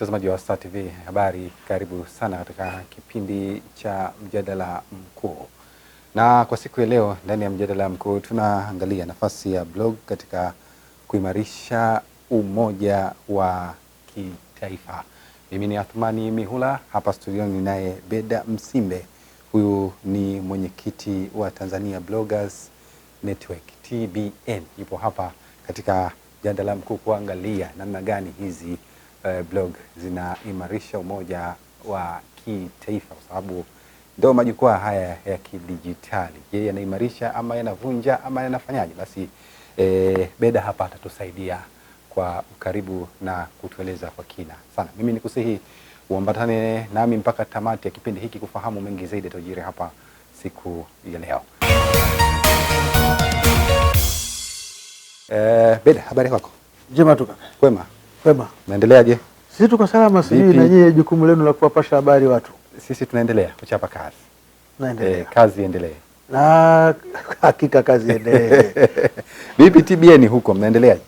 Mtazamaji wa Star TV habari, karibu sana katika kipindi cha mjadala mkuu. Na kwa siku ya leo ndani ya mjadala mkuu tunaangalia nafasi ya blog katika kuimarisha umoja wa kitaifa. Mimi ni Athmani Mihula, hapa studioni naye Beda Msimbe. Huyu ni mwenyekiti wa Tanzania Bloggers Network TBN. Yupo hapa katika mjadala mkuu kuangalia namna gani hizi blog zinaimarisha umoja wa kitaifa, kwa sababu ndio majukwaa haya ya kidijitali. Je, yanaimarisha ama yanavunja ama yanafanyaje? Basi Beda hapa atatusaidia kwa ukaribu na kutueleza kwa kina sana. Mimi nikusihi uambatane nami mpaka tamati ya kipindi hiki kufahamu mengi zaidi yatajiri hapa siku ya leo. Beda, habari yako? Njema tu kaka. Kwema? Kwema. Naendeleaje? Sisi tuko salama, sisi na nyie jukumu lenu la kuwapasha habari watu. Sisi tunaendelea kuchapa kazi. Naendelea. Kazi endelee. Na hakika kazi endelee. Vipi TBN huko mnaendeleaje?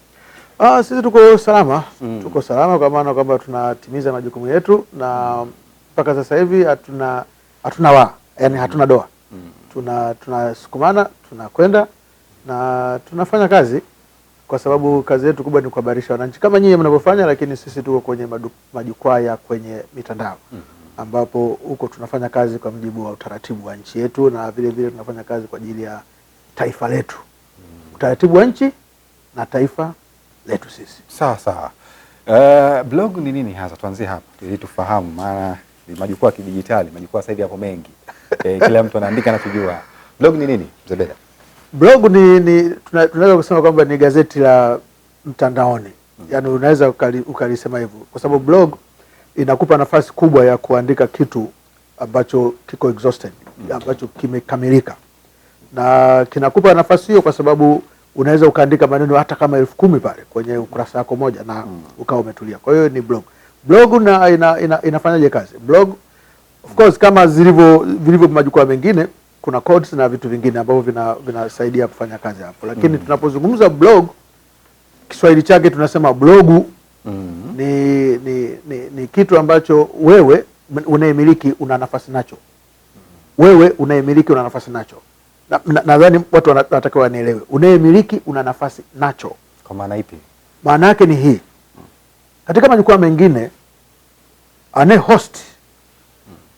Sisi tuko salama. Tuko salama kwa maana kwamba tunatimiza majukumu yetu na mpaka sasa hivi hatuna yani hatuna doa. Tunasukumana, tunakwenda na tunafanya kazi kwa sababu kazi yetu kubwa ni kuhabarisha wananchi kama nyinyi mnavyofanya, lakini sisi tuko kwenye majukwaa ya kwenye mitandao ambapo huko tunafanya kazi kwa mujibu wa utaratibu wa nchi yetu na vile vile tunafanya kazi kwa ajili ya taifa letu. Utaratibu wa nchi na taifa letu sisi. Sawa sawa. Blog ni nini hasa? Tuanzie hapa ili tufahamu, maana majukwaa ya kidijitali, majukwaa sasa hivi hapo mengi. Kila mtu anaandika na kujua. Blog ni nini, Mzee Beda? Blog tunaweza kusema kwamba ni gazeti la mtandaoni. Yaani unaweza ukalisema hivyo kwa sababu blog inakupa nafasi kubwa ya kuandika kitu ambacho kiko exhausted, ambacho kimekamilika. Na kinakupa nafasi hiyo kwa sababu unaweza ukaandika maneno hata kama 10,000 pale kwenye ukurasa wako moja na ukao umetulia. Kwa hiyo ni blog. Blog inafanyaje kazi? Blog of course kama vilivyo majukwaa mengine kuna codes na vitu vingine ambavyo vinasaidia kufanya kazi hapo. Lakini tunapozungumza blog, Kiswahili chake tunasema blogu ni kitu ambacho wewe unayemiliki una nafasi nacho. Wewe unayemiliki una nafasi nacho. Nadhani watu wanatakiwa wanielewe. Unayemiliki una nafasi nacho. Kwa maana ipi? Maana yake ni hii. Katika majukwaa mengine anaye-host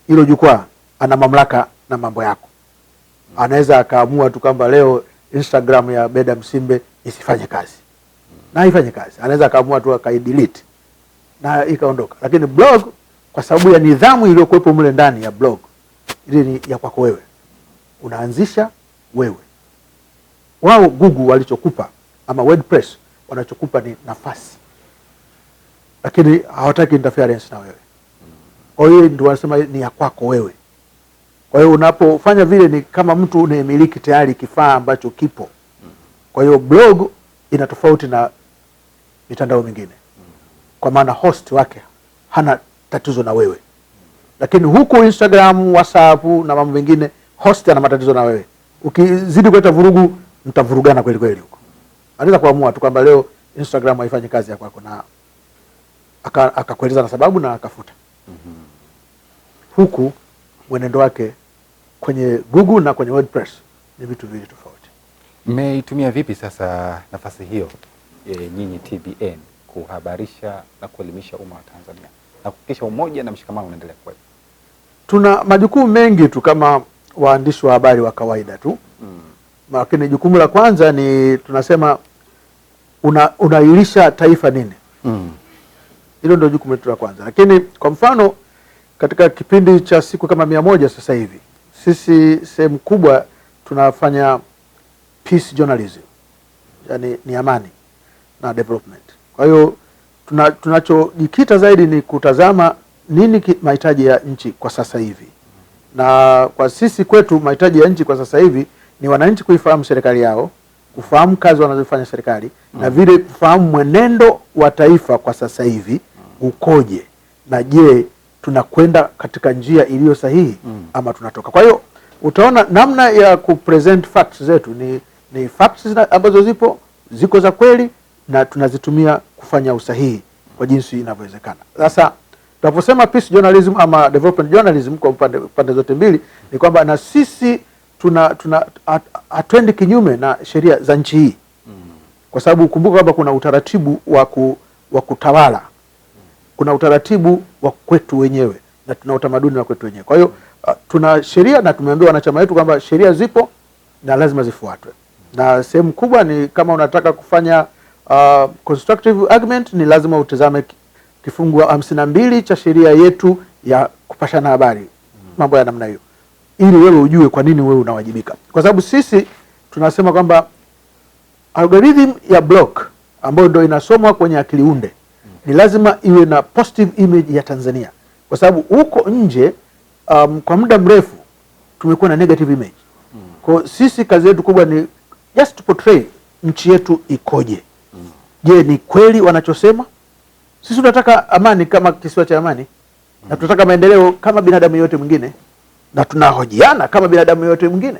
hilo jukwaa ana mamlaka na mambo yako. Anaweza akaamua tu kwamba leo Instagram ya Beda Msimbe isifanye kazi. Na haifanye kazi. Anaweza akaamua tu akaidelete na ikaondoka. Lakini blog kwa sababu ya nidhamu iliyokuwepo mle ndani ya blog, ile ni ya kwako wewe. Unaanzisha wewe. Wao Google walichokupa ama WordPress wanachokupa ni nafasi. Lakini hawataki interference na wewe. Kwa hiyo ndio wanasema ni ya kwako wewe. Kwa hiyo unapofanya vile ni kama mtu unayemiliki tayari kifaa ambacho kipo. Kwa hiyo blog ina tofauti na mitandao mingine. Kwa maana host wake hana tatizo na wewe. Lakini huku Instagram, WhatsApp na mambo mengine host ana matatizo na wewe. Ukizidi kuleta vurugu mtavurugana kweli kweli huko. Anaweza kuamua tu kwamba leo Instagram haifanyi kazi ya kwako na akakueleza na sababu na akafuta. Huku mwenendo wake kwenye Google na kwenye WordPress ni vitu viwili tofauti. Mmeitumia vipi sasa nafasi hiyo nyinyi TBN kuhabarisha na kuelimisha umma wa Tanzania na kuhakikisha umoja na mshikamano unaendelea kuwepo? Tuna majukumu mengi tu kama waandishi wa habari wa kawaida tu. Lakini jukumu la kwanza ni tunasema unailisha taifa nini? Hilo ndio jukumu letu la kwanza. Lakini kwa mfano katika kipindi cha siku kama 100 sasa hivi sisi sehemu kubwa tunafanya peace journalism. Yaani ni amani na development. Kwa hiyo tunachojikita zaidi ni kutazama nini mahitaji ya nchi kwa sasa hivi. Na kwa sisi kwetu mahitaji ya nchi kwa sasa hivi ni wananchi kuifahamu serikali yao, kufahamu kazi wanazofanya serikali na vile kufahamu mwenendo wa taifa kwa sasa hivi ukoje. Na je, tunakwenda katika njia iliyo sahihi ama tunatoka. Kwa hiyo utaona namna ya kupresent facts zetu ni facts ambazo ziko za kweli na tunazitumia kufanya usahihi kwa jinsi inavyowezekana. Sasa Tunaposema peace journalism ama development journalism kwa pande zote mbili, ni kwamba na sisi hatuendi kinyume na sheria za nchi hii, kwa sababu kumbuka kwamba kuna utaratibu wa kutawala, kuna utaratibu wa kwetu wenyewe na tuna utamaduni wa kwetu wenyewe. Kwa hiyo tuna sheria na tumeambiwa wanachama wetu kwamba sheria zipo na lazima zifuatwe, na sehemu kubwa ni kama unataka kufanya constructive argument ni lazima utazame kifungu 52 cha sheria yetu ya kupashana habari, mambo ya namna hiyo, ili wewe ujue kwa nini wewe unawajibika. Kwa sababu sisi tunasema kwamba algorithm ya blog ambayo ndio inasomwa kwenye akili unde ni lazima iwe na positive image ya Tanzania, kwa sababu huko nje kwa muda mrefu tumekuwa na negative image. Kwa sisi kazi yetu kubwa ni just to portray nchi yetu ikoje. Je, ni kweli wanachosema? Sisi tunataka amani kama kisiwa cha amani, na tunataka maendeleo kama binadamu yote mwingine, na tunahojiana kama binadamu yote mwingine.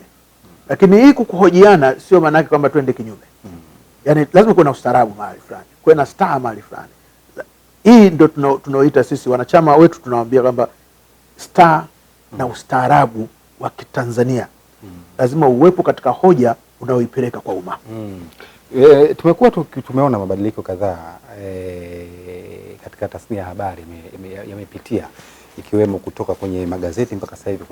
Lakini hii kuhojiana sio maana yake kwamba twende kinyume. Yaani lazima kuwe na ustaarabu mahali fulani, kuwe na staa mahali fulani. Hii ndio tunaoita sisi wanachama wetu, tunawaambia kwamba staa na ustaarabu wa Kitanzania lazima uwepo katika hoja unaoipeleka kwa umma. Tumekuwa tumeona mabadiliko kadhaa katika tasnia ya habari yamepitia, ikiwemo kutoka kwenye magazeti mpaka sasa hivi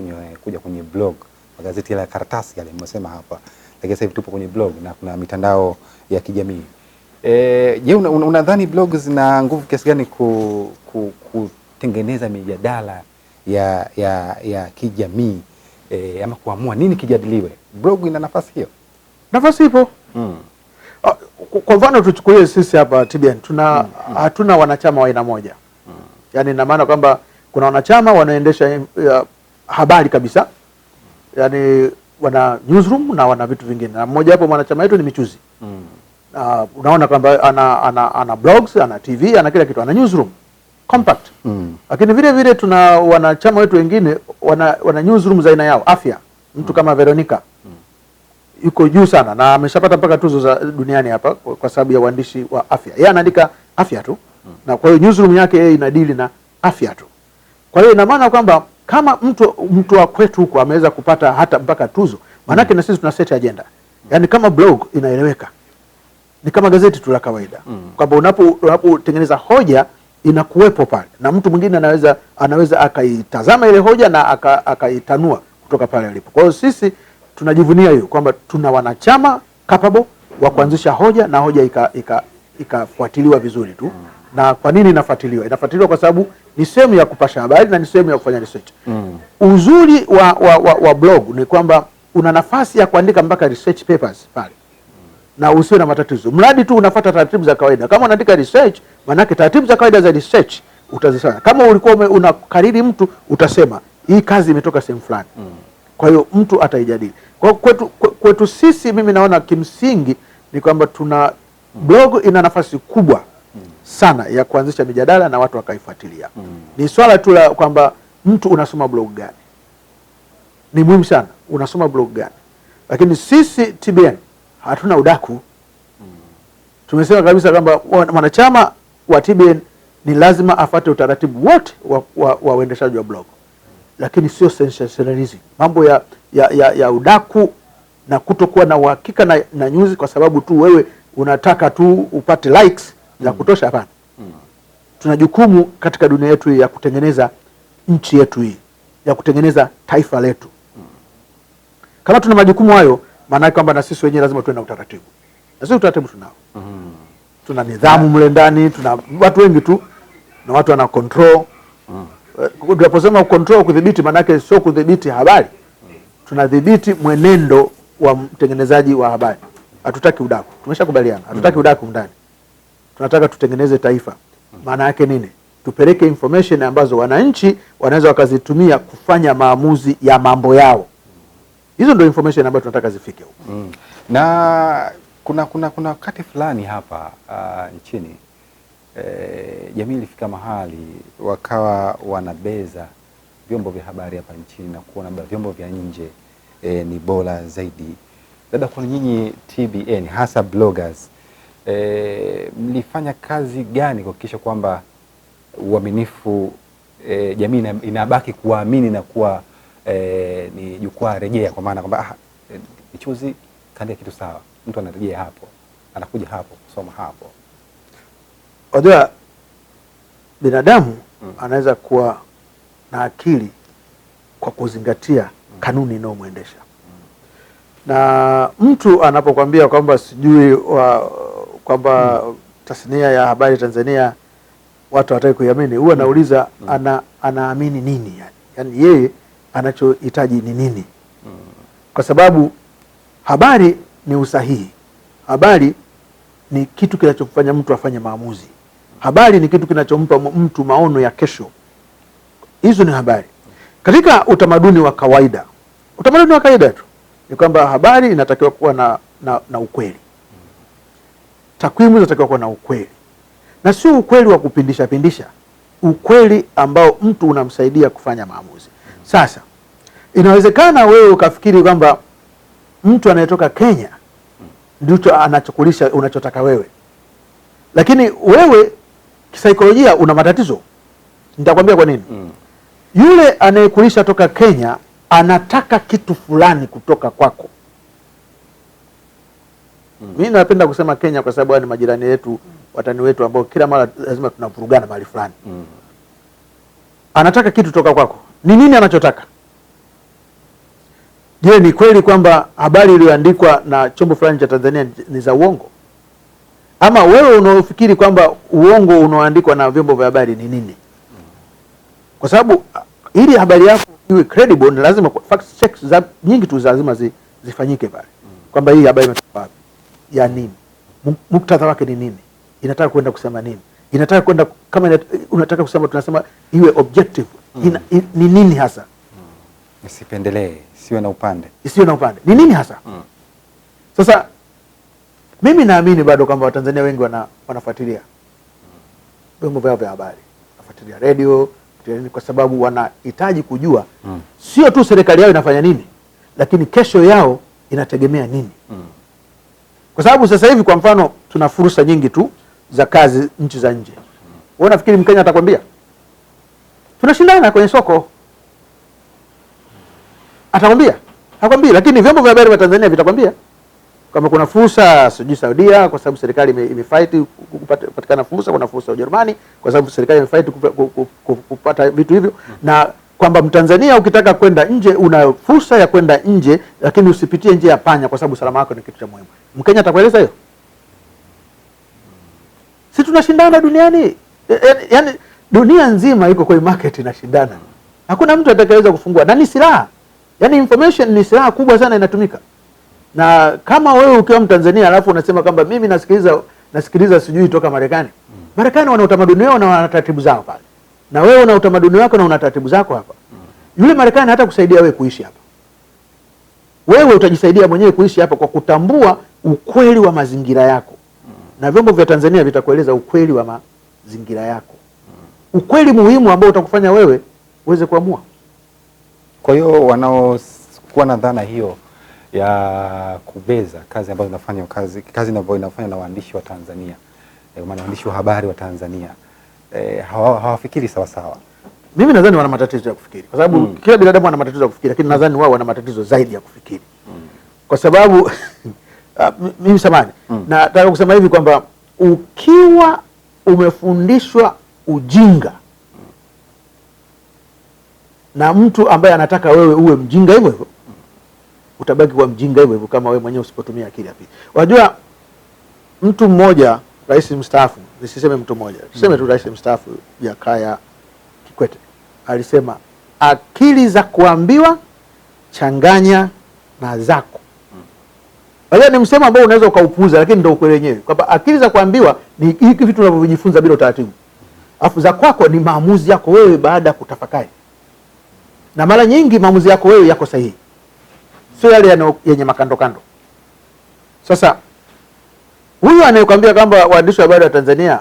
kuja kwenye blog, magazeti ya karatasi yale mmesema hapa, lakini sasa hivi tupo kwenye blog na kuna mitandao ya kijamii. Je, unadhani blog zina nguvu kiasi gani kutengeneza mijadala ya kijamii ama kuamua nini kijadiliwe? Blog ina nafasi hiyo? Nafasi ipo. Kwa mfano tuchukulie sisi hapa TBN hatuna wanachama wa aina moja. Yaani ina maana kwamba kuna wanachama wanaendesha habari kabisa, yaani wana newsroom na wana vitu vingine, na mmoja hapo mwanachama wetu ni Michuzi. Unaona kwamba ana blogs, ana TV, ana kila kitu, ana newsroom compact. Lakini vile vile tuna wanachama wetu wengine wana newsroom za aina yao. Afya, mtu kama Veronica yuko juu sana na ameshapata mpaka tuzo za duniani hapa kwa sababu ya uandishi wa afya. Yeye anaandika afya tu. Na kwa hiyo newsroom yake yeye inadili na afya tu. Kwa hiyo ina maana kwamba kama mtu wa kwetu huko ameweza kupata hata mpaka tuzo, maana yake na sisi tuna set agenda. Yaani kama blog inaeleweka, ni kama gazeti tu la kawaida. Kwamba unapotengeneza hoja inakuwepo pale, na mtu mwingine anaweza akaitazama ile hoja na akaitanua kutoka pale alipo. Kwa hiyo sisi tunajivunia hiyo kwamba tuna wanachama capable wa kuanzisha hoja na hoja ikafuatiliwa vizuri tu. Na kwa nini inafuatiliwa? Inafuatiliwa kwa sababu ni sehemu ya kupasha habari na ni sehemu ya kufanya research. Uzuri wa blog ni kwamba una nafasi ya kuandika mpaka research papers pale na usiwe na matatizo, mradi tu unafuata taratibu za kawaida. Kama unaandika research, maana yake taratibu za kawaida za research utazifanya. Kama ulikuwa unakariri mtu, utasema hii kazi imetoka sehemu fulani. Kwa hiyo mtu ataijadili. Kwa kwetu sisi, mimi naona kimsingi ni kwamba tuna blog ina nafasi kubwa sana ya kuanzisha mijadala na watu wakaifuatilia. Ni swala tu la kwamba mtu unasoma blog gani. Ni muhimu sana unasoma blog gani. Lakini sisi TBN hatuna udaku. Tumesema kabisa kwamba mwanachama wa TBN ni lazima afuate utaratibu wote wa uendeshaji wa blog. Lakini sio sensationalism. Mambo ya udaku na kutokuwa na uhakika na news kwa sababu tu wewe unataka tu upate likes za kutosha, hapana. Tuna jukumu katika dunia yetu ya kutengeneza nchi yetu hii, ya kutengeneza taifa letu. Kama tuna majukumu hayo, maana yake kwamba na sisi wenyewe lazima tuwe na utaratibu. Na sisi utaratibu tunao. Tuna nidhamu mle ndani, tuna watu wengi tu na watu wana control. Tunaposema control, kudhibiti, maana yake sio kudhibiti habari. Tunadhibiti mwenendo wa mtengenezaji wa habari. Hatutaki udaku. Tumeshakubaliana. Hatutaki udaku ndani. Tunataka tutengeneze taifa. Maana yake nini? Tupeleke information ambazo wananchi wanaweza wakazitumia kufanya maamuzi ya mambo yao. Hizo ndio information ambazo tunataka zifike huko. Na kuna wakati fulani hapa nchini jamii ilifika mahali wakawa wanabeza vyombo vya habari hapa nchini na kuona vyombo vya nje ni bora zaidi. Labda kwa nyinyi TBN hasa bloggers, mlifanya kazi gani kuhakikisha kwamba uaminifu jamii inabaki kuamini na kuwa ni jukwaa rejea, kwa maana kwamba Michuzi kaandika kitu sawa, mtu anarejea hapo, anakuja hapo kusoma hapo. Unajua binadamu anaweza kuwa na akili kwa kuzingatia kanuni inayomwendesha. Na mtu anapokuambia kwamba sijui kwamba tasnia ya habari Tanzania watu hawataki kuiamini, huwa anauliza anaamini nini yani yeye anachohitaji ni nini? Kwa sababu habari ni usahihi. Habari ni kitu kinachofanya mtu afanye maamuzi. Habari ni kitu kinachompa mtu maono ya kesho. Hizo ni habari. Katika utamaduni wa kawaida tu ni kwamba habari inatakiwa kuwa na ukweli. Takwimu zinatakiwa kuwa na ukweli, na sio ukweli wa kupindisha, ukweli ambao mtu unamsaidia kufanya maamuzi. Sasa inawezekana wewe ukafikiri kwamba mtu anayetoka Kenya ndicho anachokulisha unachotaka wewe, lakini wewe kisaikolojia una matatizo. Nitakwambia kwa nini. Yule anayekulisha toka Kenya anataka kitu fulani kutoka kwako. Mimi napenda kusema Kenya kwa sababu ni majirani yetu, watani wetu ambao kila mara lazima tunavurugana mahali fulani. Anataka kitu kutoka kwako. Ni nini anachotaka? Je, ni kweli kwamba habari iliyoandikwa na chombo fulani cha Tanzania ni za uongo? Ama wewe unaofikiri kwamba uongo unaoandikwa na vyombo vya habari ni nini? Kwa sababu ili habari yako iwe credible ni lazima fact checks nyingi tu lazima zifanyike pale. Kwamba hii habari imetoka wapi? Ya nini? Muktadha wake ni nini? Inataka kwenda kusema nini? Inataka kwenda kama unataka kusema, tunasema iwe objective. Ni nini hasa? Isipendelee, isiwe na upande. Ni nini hasa? Sasa mimi naamini bado kwamba Watanzania wengi wanafuatilia vyombo vyao vya habari, wanafuatilia radio, kwa sababu wanahitaji kujua sio tu serikali yao inafanya nini, lakini kesho yao inategemea nini. Kwa sababu sasa hivi kwa mfano tuna fursa nyingi tu za kazi nchi za nje. Wewe unafikiri Mkenya atakwambia? Tunashindana kwenye soko. Atakwambia? Hakwambia, lakini vyombo vya habari vya Tanzania vitakwambia kama kuna fursa sijui Saudia kwa sababu serikali imefight kupatikana fursa, kuna fursa Ujerumani kwa sababu serikali imefight kupata vitu hivyo, na kwamba Mtanzania ukitaka kwenda nje una fursa ya kwenda nje, lakini usipitie njia ya panya kwa sababu usalama wako ni kitu cha muhimu. Mkenya atakueleza hiyo? Si tunashindana duniani? Yaani dunia nzima iko kwa market inashindana. Hakuna mtu atakayeweza kufungua, na ni silaha. Yaani information ni silaha kubwa sana inatumika. Na kama wewe ukiwa Mtanzania alafu unasema kwamba mimi nasikiliza sijui toka Marekani. Marekani wana utamaduni wao na wana taratibu zao pale. Na wewe una utamaduni wako na una taratibu zako hapa. Yule Marekani hata kusaidia wewe kuishi hapa. Wewe utajisaidia mwenyewe kuishi hapa kwa kutambua ukweli wa mazingira yako. Na vyombo vya Tanzania vitakueleza ukweli wa mazingira yako. Ukweli muhimu ambao utakufanya wewe uweze kuamua. Kwa hiyo wanaokuwa na dhana hiyo ya kubeza kazi ambazo zinafanywa kazi ambayo inafanywa na waandishi wa Tanzania, maana waandishi wa habari wa Tanzania hawafikiri sawa sawa. Mimi nadhani wana matatizo ya kufikiri. Kwa sababu kila binadamu ana matatizo ya kufikiri, lakini nadhani wao wana matatizo zaidi ya kufikiri. Kwa sababu mimi samani nataka kusema hivi kwamba ukiwa umefundishwa ujinga na mtu ambaye anataka wewe uwe mjinga hivyo hivyo, utabaki kuwa mjinga hivyo hivyo kama wewe mwenyewe usipotumia akili ya pili. Unajua mtu mmoja, rais mstaafu, nisiseme mtu mmoja, tuseme tu rais mstaafu Jakaya Kikwete, alisema akili za kuambiwa changanya na zako. Wale ni msemo ambao unaweza ukaupuuza, lakini ndio ukweli wenyewe kwamba akili za kuambiwa ni hiki vitu unavyojifunza bila utaratibu. Afu za kwako ni maamuzi yako wewe baada ya kutafakari. Na mara nyingi maamuzi yako wewe yako sahihi, sio yale yenye makando kando. Sasa huyu anayekwambia kwamba waandishi wa habari wa Tanzania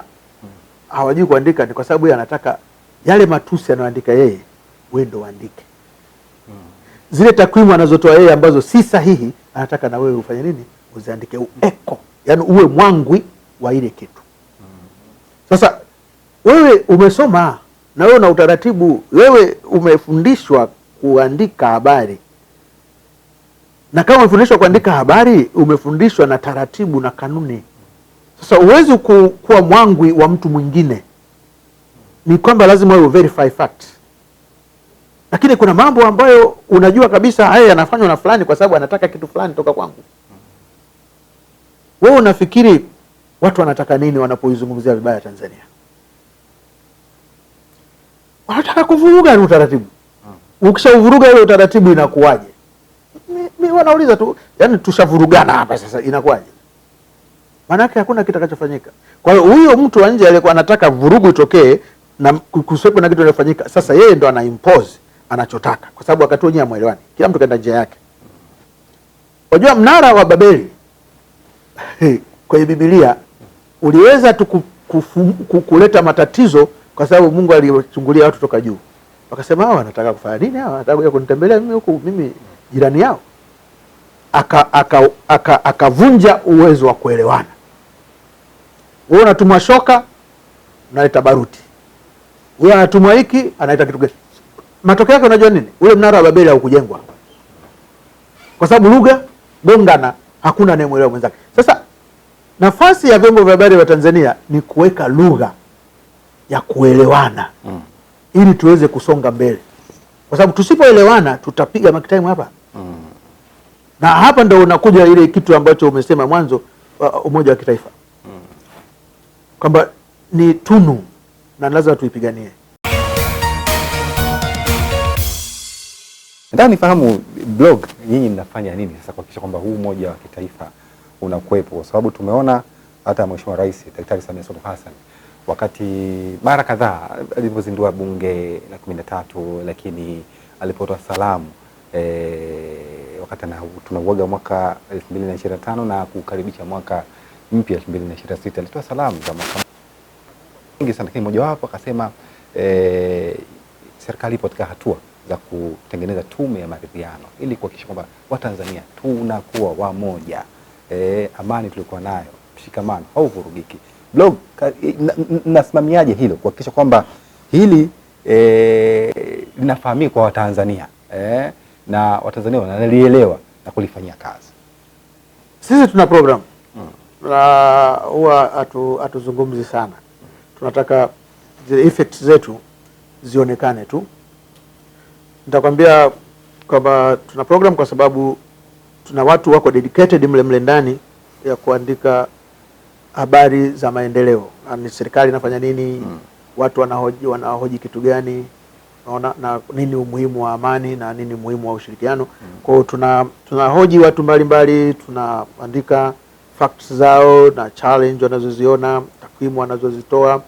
hawajui kuandika, ni kwa sababu yeye anataka yale matusi anayoandika yeye wewe ndio uandike. Zile takwimu anazotoa yeye ambazo si sahihi, anataka na wewe ufanye nini? Uziandike, ueko, yani uwe mwangwi wa ile kitu. Sasa wewe umesoma, na wewe una utaratibu. Wewe umefundishwa kuandika habari, na kama umefundishwa kuandika habari, umefundishwa na taratibu na kanuni. Sasa uwezi kuwa mwangwi wa mtu mwingine, ni kwamba lazima wewe verify fact. Lakini kuna mambo ambayo unajua kabisa haya yanafanywa na fulani kwa sababu anataka kitu fulani toka kwangu. Wewe unafikiri watu wanataka nini wanapoizungumzia vibaya Tanzania? Wanataka kuvuruga ile utaratibu. Ukishauvuruga ile utaratibu inakuwaje? Mimi wanauliza tu, yani tushavurugana hapa sasa inakuwaje? Maana yake hakuna kitakachofanyika. Kwa hiyo huyo mtu wa nje aliyekuwa anataka vurugu itokee na kusepo na kitu kinafanyika, sasa yeye ndo ana impose anachotaka, kwa sababu wakati wenyewe hamuelewani, kila mtu kaenda njia yake. Unajua mnara wa Babeli kwenye Biblia uliweza tu kuleta matatizo kwa sababu Mungu alichungulia watu toka juu. Wakasema hawa wanataka kufanya nini hawa? Wanataka kuja kunitembelea mimi huku, mimi jirani yao. Akavunja uwezo wa kuelewana. Wewe unatumwa shoka, unaleta baruti. Wewe anatumwa hiki, anaita kitu gani? Matokeo yake unajua nini? Ule mnara wa Babeli haukujengwa. Kwa sababu lugha gongana, hakuna anayemuelewa mwenzake. Sasa nafasi ya vyombo vya habari vya Tanzania ni kuweka lugha ya kuelewana ili tuweze kusonga mbele. Kwa sababu tusipoelewana tutapiga mark time hapa. Na hapa ndo unakuja ile kitu ambacho umesema mwanzo, umoja wa kitaifa. Kwamba ni tunu na lazima tuipiganie. Nataka nifahamu blog nyinyi mnafanya nini sasa kuhakikisha kwamba huu umoja wa kitaifa unakuwepo, kwa sababu tumeona hata Mheshimiwa Rais Daktari Samia Suluhu Hassan wakati mara kadhaa alipozindua bunge la 13, lakini alipotoa salamu wakati tunauaga mwaka 2025 na kukaribisha mwaka mpya 2026, alitoa salamu za mwaka nyingi sana, lakini mmoja wapo akasema serikali ipo katika hatua za kutengeneza tume ya maridhiano ili kuhakikisha kwamba Watanzania tunakuwa wamoja. Amani tulikuwa nayo, mshikamano hauvurugiki. Blog nasimamiaje hilo kuhakikisha kwamba hili linafahamika kwa Watanzania na Watanzania wanalielewa na kulifanyia kazi? Sisi tuna program huwa hatuzungumzi sana. Tunataka zile effects zetu zionekane tu. Nitakwambia kwamba tuna program kwa sababu tuna watu wako dedicated mle ndani ya kuandika habari za maendeleo. Ni serikali inafanya nini, watu wanahoji kitu gani, na nini umuhimu wa amani na nini umuhimu wa ushirikiano. Kwa hiyo tunahoji watu mbalimbali, tunaandika facts zao na challenge wanazoziona, takwimu wanazozitoa.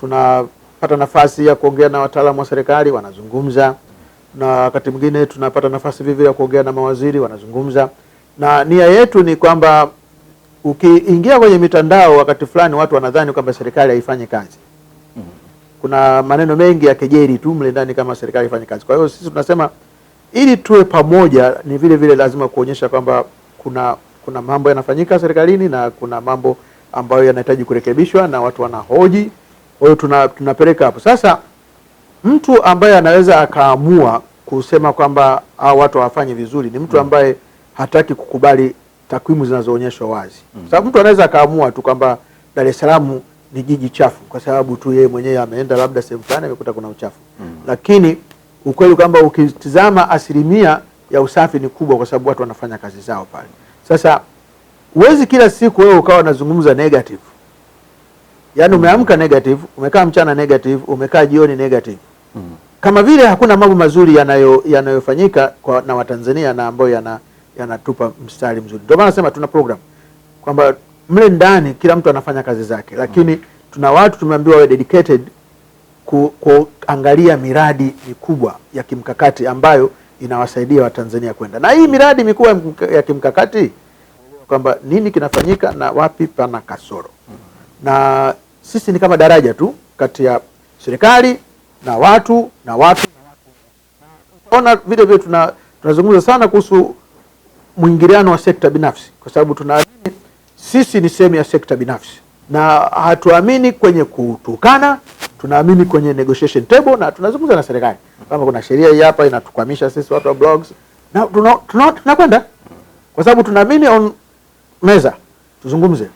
Tunapata nafasi ya kuongea na wataalamu wa serikali, wanazungumza, na wakati mwingine tunapata nafasi vivyo ya kuongea na mawaziri, wanazungumza. Na nia yetu ni kwamba ukiingia kwenye mitandao wakati fulani watu wanadhani kwamba serikali haifanyi kazi. Kuna maneno mengi ya kejeli tu mle ndani kama serikali haifanyi kazi. Kwa hiyo sisi tunasema ili tuwe pamoja ni vile vile lazima kuonyesha kwamba kuna mambo yanafanyika serikalini na kuna mambo ambayo yanahitaji kurekebishwa na watu wanahoji. Kwa hiyo tunapeleka hapo. Sasa mtu ambaye anaweza akaamua kusema kwamba hao watu hawafanyi vizuri ni mtu ambaye hataki kukubali takwimu zinazoonyeshwa wazi. Sababu mtu anaweza akaamua tu kwamba Dar es Salaam ni jiji chafu kwa sababu tu yeye mwenyewe ameenda labda sehemu fulani amekuta kuna uchafu. Lakini ukweli kwamba ukitizama asilimia ya usafi ni kubwa kwa sababu watu wanafanya kazi zao pale. Sasa huwezi kila siku wewe ukawa unazungumza negative. Yaani umeamka negative, umekaa mchana negative, umekaa jioni negative. Kama vile hakuna mambo mazuri yanayofanyika na Watanzania na ambayo yanatupa mstari mzuri. Ndio maana nasema tuna program kwamba mle ndani kila mtu anafanya kazi zake, lakini tuna watu tumeambiwa wawe dedicated kuangalia miradi mikubwa ya kimkakati ambayo inawasaidia Watanzania kwenda. Na hii miradi mikubwa ya kimkakati kwamba nini kinafanyika na wapi pana kasoro. Na sisi ni kama daraja tu kati ya serikali na watu. Ona vile vile tunazungumza sana kuhusu mwingiliano wa sekta binafsi kwa sababu tunaamini sisi ni sehemu ya sekta binafsi. na hatuamini kwenye kutukana, tunaamini kwenye negotiation table, na tunazungumza na serikali kama kuna sheria hii hapa inatukwamisha sisi watu wa blogs, na tunakwenda kwa sababu tunaamini on meza, tuzungumze,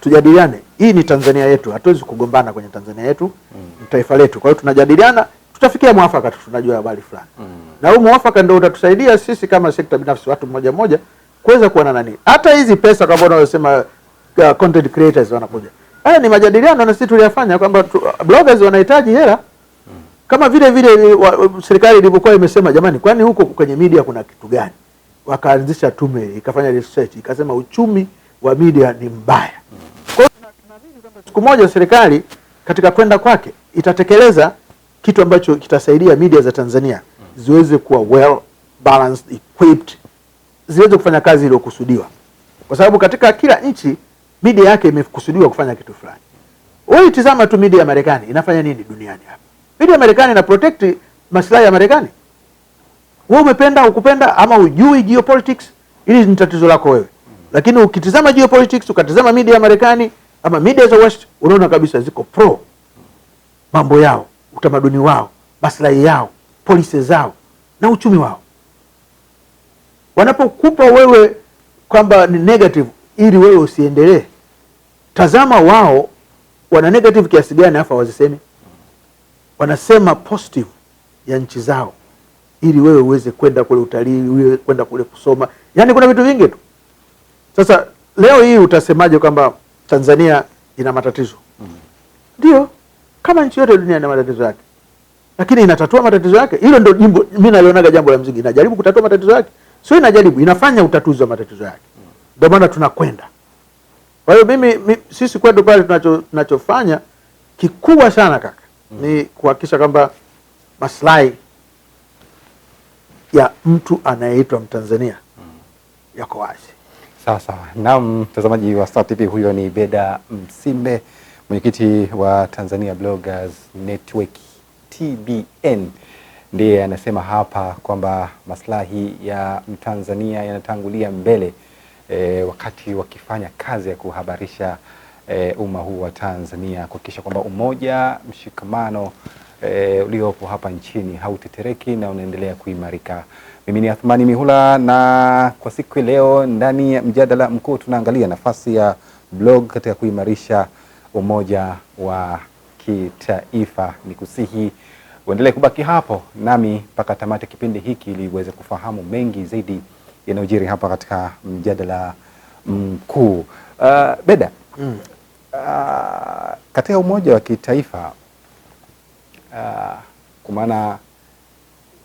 tujadiliane. Hii ni Tanzania yetu, hatuwezi kugombana kwenye Tanzania yetu, taifa letu. Kwa hiyo tunajadiliana, tutafikia mwafaka, tunajua habari fulani. Na huu mwafaka ndio utatusaidia sisi kama sekta binafsi, watu mmoja mmoja, kuweza kuona nani. Hata hizi pesa kama unasema content creators wanakuja. Haya ni majadiliano na sisi tuliyafanya kwamba bloggers wanahitaji hela. Kama vile serikali ilivyokuwa imesema, jamani, kwani huko kwenye media kuna kitu gani? Wakaanzisha tume, ikafanya research, ikasema uchumi wa media ni mbaya. Kwa hiyo tunaamini kwamba siku moja serikali katika kwenda kwake itatekeleza kitu ambacho kitasaidia media za Tanzania ziweze kuwa well balanced, equipped, ziweze kufanya kazi iliyokusudiwa. Kwa sababu katika kila nchi media yake imekusudiwa kufanya kitu fulani. Wewe tazama tu media ya Marekani inafanya nini duniani hapa. Media ya Marekani ina protect maslahi ya Marekani. Wewe umependa ukupenda ama ujui geopolitics, hili ni tatizo lako wewe. Lakini ukitizama geopolitics, ukatizama media ya Marekani ama media za West, unaona kabisa ziko pro mambo yao, utamaduni wao, maslahi yao, policy zao na uchumi wao. Wanapokupa wewe kwamba ni negative ili wewe usiendelee, tazama wao wana negative kiasi gani afa wazisemi. Wanasema positive ya nchi zao ili wewe uweze kwenda kule utalii, uwe kwenda kule kusoma. Yaani kuna vitu vingi tu. Sasa leo hii utasemaje kwamba Tanzania ina matatizo? Ndio, kama nchi yote dunia ina matatizo yake. Lakini inatatua matatizo yake. Hilo ndio jimbo mimi nalionaga jambo la msingi. Inajaribu kutatua matatizo yake. Sio inajaribu, inafanya utatuzi wa matatizo yake. Ndio maana tunakwenda. Kwa hiyo sisi kwetu pale tunachofanya kikubwa sana kaka ni kuhakikisha kwamba maslahi ya mtu anayeitwa Mtanzania yako wazi. Sawa sawa. Na mtazamaji wa Star TV, huyo ni Beda Msimbe, mwenyekiti wa Tanzania Bloggers Network TBN, ndiye anasema hapa kwamba maslahi ya Mtanzania yanatangulia mbele wakati wakifanya kazi ya kuhabarisha umma huu wa Tanzania, kuhakikisha kwamba umoja, mshikamano uliopo hapa nchini hautetereki na unaendelea kuimarika. Mimi ni Athmani Mihula, na kwa siku leo ndani ya mjadala mkuu tunaangalia nafasi ya blog katika kuimarisha umoja wa kitaifa. Nikusihi uendelee kubaki hapo nami mpaka tamati kipindi hiki ili uweze kufahamu mengi zaidi yanayojiri hapa katika mjadala mkuu. Beda, katika umoja wa kitaifa kwa maana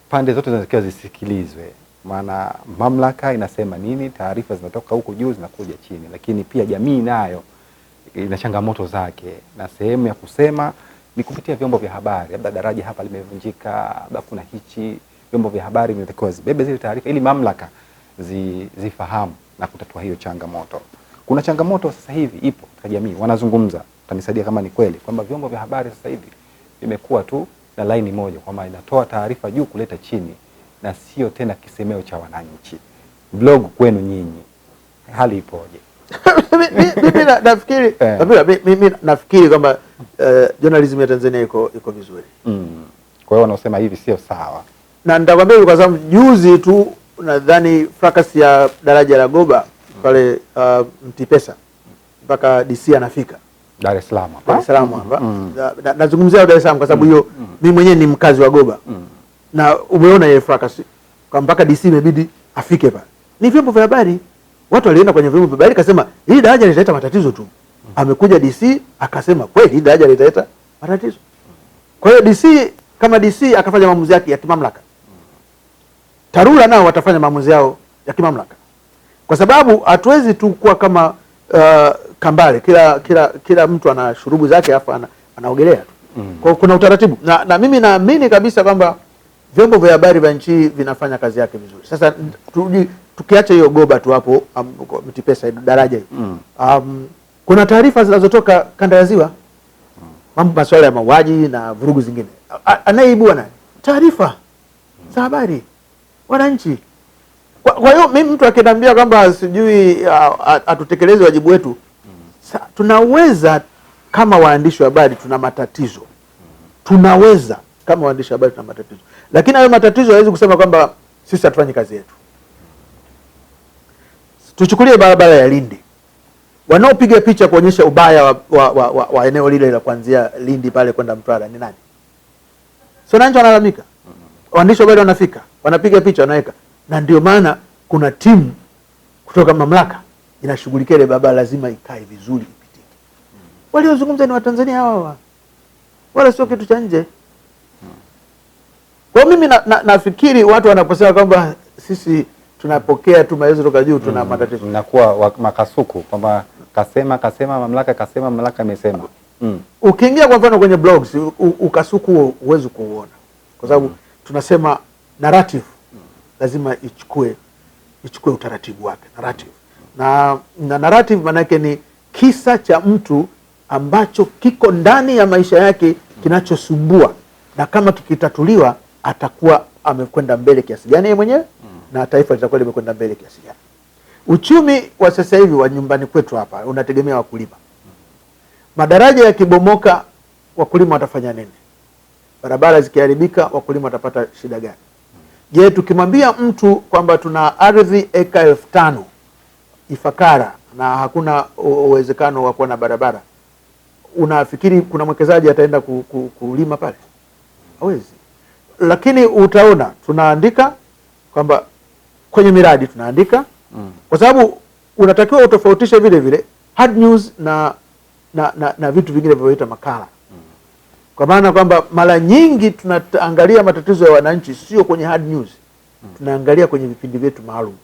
pande zote zinatakiwa zisikilizwe, maana mamlaka inasema nini, taarifa zinatoka huko juu zinakuja chini, lakini pia jamii nayo ina changamoto zake, na sehemu ya kusema ni kupitia vyombo vya habari. Labda daraja hapa limevunjika, labda kuna hichi, vyombo vya habari vinatakiwa zibebe zile taarifa ili mamlaka zifahamu na kutatua hiyo changamoto. Kuna changamoto sasa hivi ipo katika jamii, wanazungumza, utanisaidia kama ni kweli, kwamba vyombo vya habari sasa hivi vimekuwa tu na laini moja, kwamba inatoa taarifa juu kuleta chini na sio tena kisemeo cha wananchi. Blog kwenu nyinyi hali ipoje? Mimi nafikiri kwamba journalism ya Tanzania iko vizuri. Kwa hiyo wanaosema hivi sio sawa. Na nitakwambia kwa sababu juzi tu nadhani fracas ya daraja la Goba pale Mtipesa mpaka DC anafika Dar es Salaam hapa. Dar es Salaam hapa. Nazungumzia Dar es Salaam kwa sababu hiyo mimi mwenyewe ni mkazi wa Goba. Na umeona ile fracas kwa mpaka DC imebidi afike pale. Ni vyombo vya habari. Watu walienda kwenye vyombo vya habari kasema hili daraja litaleta matatizo tu. Amekuja DC akasema kweli hili daraja litaleta matatizo. Kwa hiyo DC kama DC akafanya maamuzi yake ya kimamlaka. TARURA nao watafanya maamuzi yao ya kimamlaka. Kwa sababu hatuwezi tu kuwa kama Kambale, kila mtu ana shurubu zake hapa anaogelea tu. Kwa kuna utaratibu. Na mimi naamini kabisa kwamba vyombo vya habari vya nchi vinafanya kazi yake vizuri. Sasa tukiacha hiyo Goba tu hapo Mtipesa daraja hiyo. Kuna taarifa zinazotoka kanda ya Ziwa. Mambo masuala ya mauaji na vurugu zingine. Anayeibua nani? Taarifa za habari wananchi. Kwa hiyo mimi mtu akiniambia kwamba sijui atutekeleze wajibu wetu, Tunaweza kama waandishi wa habari tuna matatizo, tunaweza kama waandishi wa habari tuna matatizo, lakini hayo matatizo hawezi kusema kwamba sisi hatufanyi kazi yetu. Tuchukulie barabara ya Lindi, wanaopiga picha kuonyesha ubaya wa eneo lile la kuanzia Lindi pale kwenda Mtwara ni nani? Sio wananchi wanalalamika, waandishi wa habari wanafika, wanapiga picha, wanaweka. Na ndio maana kuna timu kutoka mamlaka inashughulikia ile barabara, lazima ikae vizuri, ipitike. Waliozungumza ni Watanzania hawa, wala sio kitu cha nje. Kwa mimi nafikiri watu wanaposema kwamba sisi tunapokea tu maelezo kutoka juu, tuna matatizo. Nakuwa makasuku kwamba kasema mamlaka imesema. Ukiingia kwa mfano kwenye blogs, ukasuku huwezi kuuona, kwa sababu tunasema narrative lazima ichukue utaratibu wake, narrative. Na narrative maana yake ni kisa cha mtu ambacho kiko ndani ya maisha yake kinachosumbua, na kama kikitatuliwa atakuwa amekwenda mbele kiasi gani yeye mwenyewe, na taifa litakuwa limekwenda mbele kiasi gani. Uchumi wa sasa hivi wa nyumbani kwetu hapa unategemea wakulima. Madaraja yakibomoka, wakulima watafanya nini? Barabara zikiharibika, wakulima watapata shida gani? Je, tukimwambia mtu kwamba tuna ardhi eka 5,000 Ifakara na hakuna uwezekano wa kuwa na barabara, unafikiri kuna mwekezaji ataenda kulima pale? Hawezi. Lakini utaona tunaandika kwamba kwenye miradi tunaandika, kwa sababu unatakiwa utofautishe vile vile hard news na vitu vingine vinavyoita makala. Kwa maana kwamba mara nyingi tunaangalia matatizo ya wananchi sio kwenye hard news, tunaangalia kwenye vipindi vyetu maalum,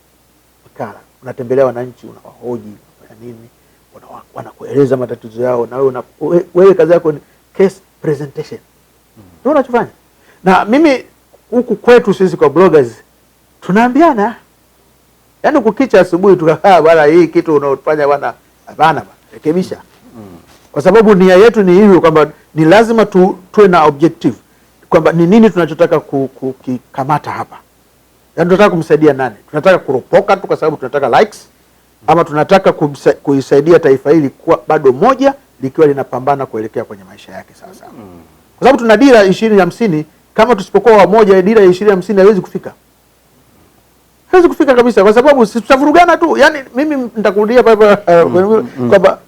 makala. Unatembelea wananchi, unawahoji, unafanya nini, wanakueleza matatizo yao, na wewe kazi yako ni case presentation. Ndio unachofanya. Na mimi huku kwetu sisi kwa bloggers tunaambiana, yaani kukicha asubuhi tukakaa, bwana hii kitu unaofanya bwana, hapana bwana, rekebisha. Kwa sababu nia yetu ni hiyo, kwamba ni lazima tuwe na objective kwamba ni nini tunachotaka kukikamata hapa. Yaani tunataka kumsaidia nani? Tunataka kuropoka tu kwa sababu tunataka likes, ama tunataka kuisaidia taifa hili kuwa bado moja likiwa linapambana kuelekea kwenye maisha yake sawa sawa. Kwa sababu tuna dira 2050, kama tusipokuwa wamoja dira ya 2050 haiwezi kufika. Haiwezi kufika kabisa, kwa sababu tutavurugana tu. Yaani mimi nitakurudia pale kwamba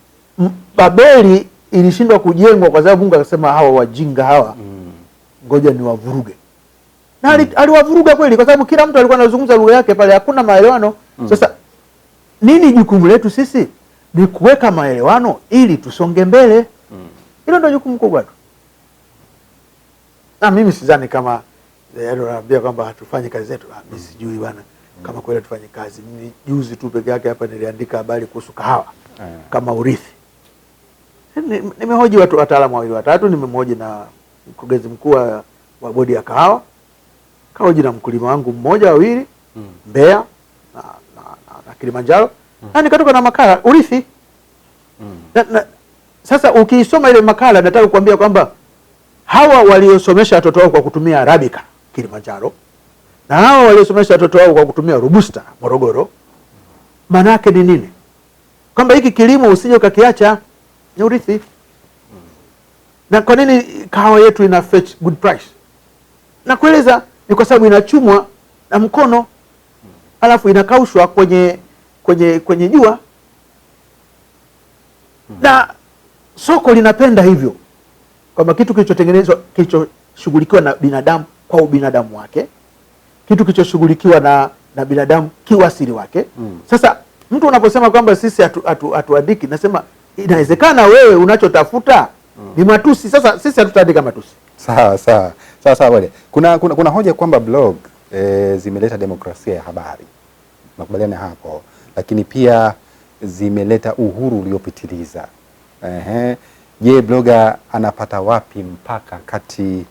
Babeli ilishindwa kujengwa kwa sababu Mungu akasema hawa wajinga hawa ngoja ni wavuruge. Na aliwavuruga kweli, kwa sababu kila mtu alikuwa anazungumza lugha yake pale, hakuna maelewano. Sasa nini jukumu letu sisi? Ni kuweka maelewano ili tusonge mbele. Hilo ndio jukumu kubwa tu. Na mimi sidhani kama anaambia kwamba hatufanyi kazi zetu. Mimi sijui bwana kama kweli tufanye kazi. Mimi juzi tu peke yake hapa niliandika habari kuhusu kahawa kama urithi. Nimehoji wataalamu wawili watatu, nimemhoji na mkurugenzi mkuu wa bodi ya kahawa, kahoji na mkulima wangu mmoja wawili Mbeya na Kilimanjaro, na nikatoka na makala urithi. Sasa ukiisoma ile makala, nataka kukuambia kwamba hawa waliosomesha watoto wao kwa kutumia Arabica Kilimanjaro na hawa waliosomesha watoto wao kwa kutumia Robusta Morogoro, maana yake ni nini? Kwamba hiki kilimo usije ukakiacha, ni urithi. Na kwa nini kahawa yetu ina fetch good price? Na kueleza ni kwa sababu inachumwa na mkono, alafu inakaushwa kwenye jua, na soko linapenda hivyo, kwamba kitu kilichotengenezwa, kilichoshughulikiwa na binadamu kwa ubinadamu wake, kitu kilichoshughulikiwa na binadamu kiwasili wake. Sasa mtu unaposema kwamba sisi hatuandiki, nasema inawezekana wewe unachotafuta ni matusi. Sasa sisi hatutaandika matusi. Sawa bwana. Kuna hoja kwamba blog zimeleta demokrasia ya habari. Nakubaliana hapo. Lakini pia zimeleta uhuru uliopitiliza. Je, blogger anapata wapi mpaka kati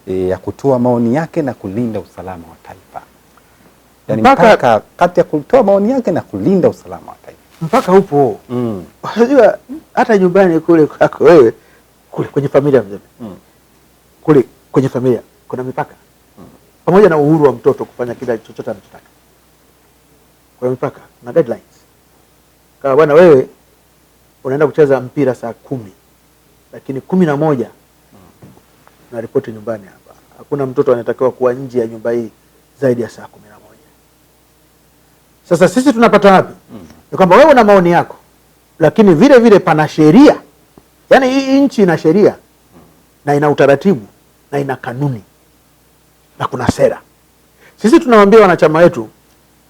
ya kutoa maoni yake na kulinda usalama wa taifa? Yaani mpaka kati ya kutoa maoni yake na kulinda usalama wa taifa. Mpaka upo. Unajua hata nyumbani kule kwako wewe, kule kwenye familia mzee. Kule kwenye familia kuna mipaka. Pamoja na uhuru wa mtoto kufanya kila chochote anachotaka. Kuna mipaka na guidelines. Kama bwana wewe unaenda kucheza mpira saa 10, lakini 11 na ripoti nyumbani hapa. Hakuna mtoto anatakiwa kuwa nje ya nyumba hii zaidi ya saa 11. Sasa sisi tunapata wapi? Ni kwamba wewe una maoni yako, lakini vile vile pana sheria. Yaani hii nchi ina sheria na ina utaratibu na ina kanuni na kuna sera. Sisi tunawaambia wanachama wetu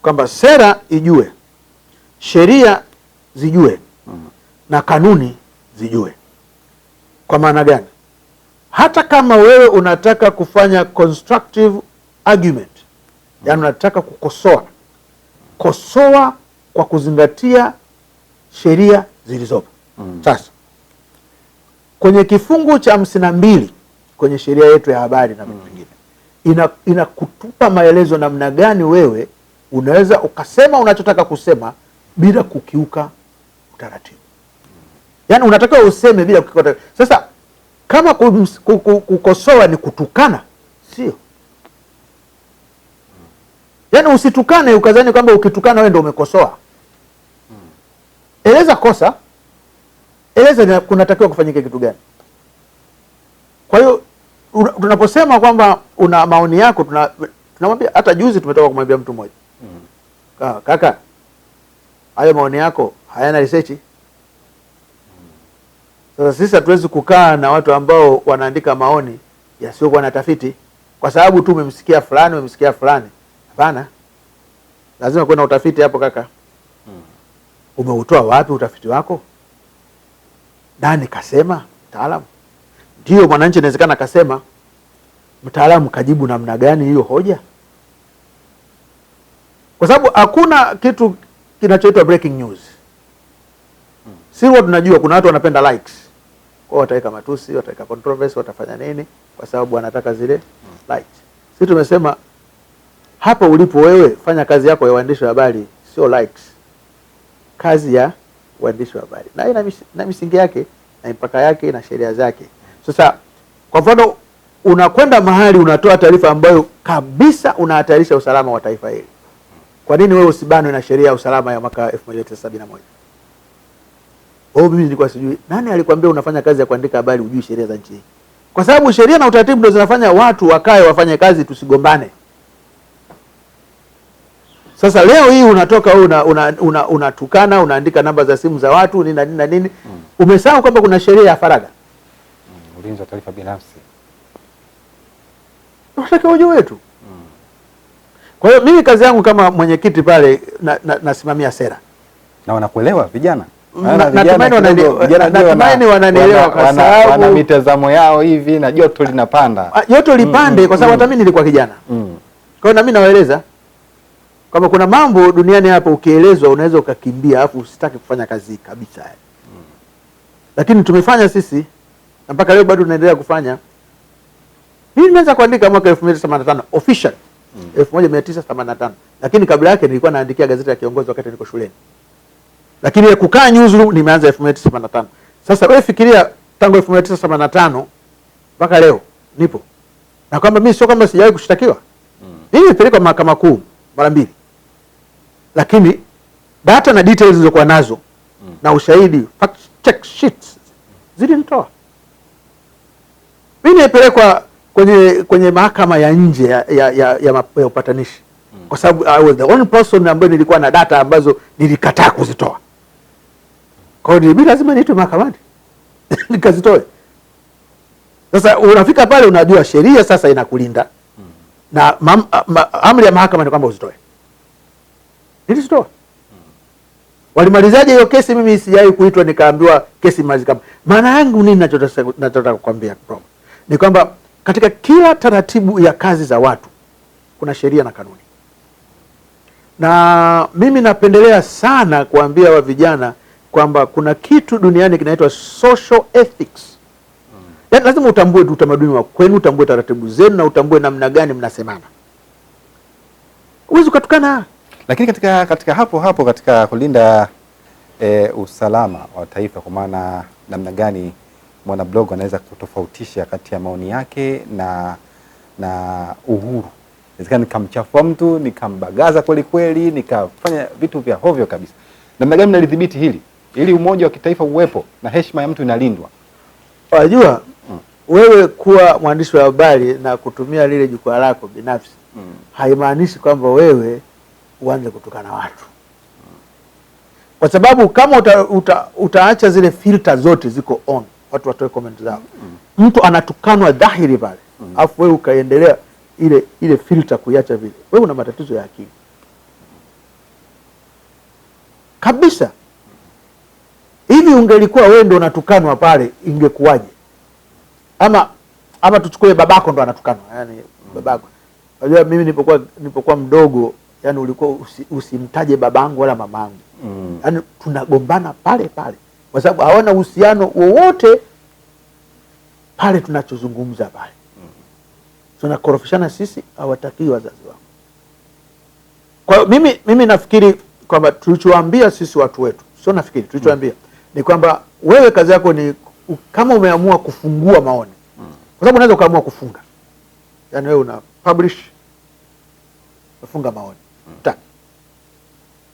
kwamba sera ijue, sheria zijue na kanuni zijue. Kwa maana gani? Hata kama wewe unataka kufanya constructive argument, yaani unataka kukosoa, kosoa kwa kuzingatia sheria zilizopo. Sasa kwenye kifungu cha 52 kwenye sheria yetu ya habari na vitu vingine inakutupa maelezo namna gani wewe unaweza ukasema unachotaka kusema bila kukiuka utaratibu. Yaani unatakiwa useme bila kukiuka utaratibu. Sasa kama kukosoa ni kutukana, sio. Yaani usitukane ukazani kwamba ukitukana wewe ndio umekosoa. Eleza kosa, eleza kunatakiwa kufanyika kitu gani. Kwa hiyo tunaposema kwamba una maoni yako, tunamwambia, hata juzi tumetoka kumwambia mtu mmoja, kaka, hayo maoni yako hayana research. Sasa sisi hatuwezi kukaa na watu ambao wanaandika maoni yasiokuwa na tafiti kwa sababu tu umemsikia fulani. Hapana, lazima kuwe na utafiti hapo kaka. Umeutoa wapi utafiti wako? Nani kasema? Mtaalamu. Ndio, Mwananchi inawezekana akasema, mtaalamu kajibu namna gani hiyo hoja? Kwa sababu hakuna kitu kinachoitwa breaking news. Sisi watu tunajua kuna watu wanapenda likes. Kwa wataweka matusi, wataweka controversy, watafanya nini kwa sababu wanataka zile likes. Sisi tumesema hapa ulipo wewe fanya kazi yako ya uandishi wa habari, sio likes. Kazi ya uandishi wa habari na misingi yake na mipaka yake na sheria zake. Sasa kwa mfano unakwenda mahali unatoa taarifa ambayo kabisa unahatarisha usalama wa taifa hili. Kwa nini wewe usibanwe na sheria ya usalama ya mwaka 1971? Mimi nilikuwa sijui. Nani alikwambia unafanya kazi ya kuandika habari hujui sheria za nchi hii? Kwa sababu sheria na utaratibu ndio zinafanya watu wakae wafanye kazi, tusigombane. Sasa leo hii unatoka unatukana, unaandika namba za simu za watu nini. Umesahau kwamba kuna sheria ya faragha. Ulinzi wa taarifa binafsi. Unataka ujue tu. Kwa hiyo mimi kazi yangu kama mwenyekiti pale nasimamia sera. Na wanakuelewa vijana? Natumaini wananielewa kwa sababu wana mitazamo yao hivi na joto linapanda. Joto lipande kwa sababu hata mimi nilikuwa kijana. Kwa hiyo na mimi nawaeleza kama kuna mambo duniani hapa ukielezwa unaweza ukakimbia afu usitaki kufanya kazi kabisa. Lakini tumefanya sisi na mpaka leo bado tunaendelea kufanya. Mimi nimeanza kuandika mwaka 1985 official. 1985. Lakini kabla yake nilikuwa naandikia gazeti la Kiongozi wakati niko shuleni. Lakini kukaa newsroom nimeanza 1985. Sasa wewe fikiria tangu 1985 mpaka leo nipo. Na kwamba mimi sio kama sijawahi kushtakiwa. Mimi nilipelekwa mahakama kuu mara 2. Lakini data na details zilizokuwa nazo na ushahidi fact check sheets zilinitoa. Mimi nilipelekwa kwenye mahakama ya nje ya upatanishi. Kwa sababu I was the only person ambaye nilikuwa na data ambazo nilikataa kuzitoa. Kwa hiyo ni lazima niitwe mahakamani. Nikazitoe. Sasa unafika pale unajua sheria sasa inakulinda. Na amri ya mahakama ni kwamba uzitoe. Nilizitoa. Walimalizaje hiyo kesi? Mimi sijawahi kuitwa nikaambiwa kesi mazika. Maana yangu nini nachotaka kukwambia bro? Ni kwamba katika kila taratibu ya kazi za watu kuna sheria na kanuni. Na mimi napendelea sana kuambia wa vijana kwamba kuna kitu duniani kinaitwa social ethics. Yaani lazima utambue utamaduni wa kwenu, utambue taratibu zenu na utambue namna gani mnasemana. Uwezo kutukana. Lakini katika hapo katika kulinda usalama wa taifa, kwa maana namna gani mwana blog anaweza kutofautisha kati ya maoni yake na uhuru. Inawezekana nikamchafua mtu, nikambagaza kweli, nikafanya vitu vya hovyo kabisa. Namna gani mnalidhibiti hili? ili umoja wa kitaifa uwepo na heshima ya mtu inalindwa. Unajua wewe kuwa mwandishi wa habari na kutumia lile jukwaa lako binafsi haimaanishi kwamba wewe uanze kutukana watu, kwa sababu kama utaacha zile filter zote ziko on, watu watoe comment zao, mtu anatukanwa dhahiri pale, afu wewe ukaendelea ile filter kuiacha vile, wewe una matatizo ya akili kabisa. Hivi ungelikuwa wewe ndio unatukanwa pale ingekuwaje? Ama tuchukue babako ndo anatukanwa, yani babako. Unajua mimi nilipokuwa mdogo, yani ulikuwa usimtaje babangu wala mamangu. Yani tunagombana pale pale kwa sababu hawana uhusiano wowote pale tunachozungumza pale. Tunakorofishana sisi, hawatakiwi wazazi wangu. Kwa hiyo mimi nafikiri kwamba tulichoambia sisi watu wetu, sio nafikiri tulichoambia ni kwamba wewe kazi yako ni kama umeamua kufungua maoni, kwa sababu unaweza ukaamua kufunga, yani wewe una publish ufunga maoni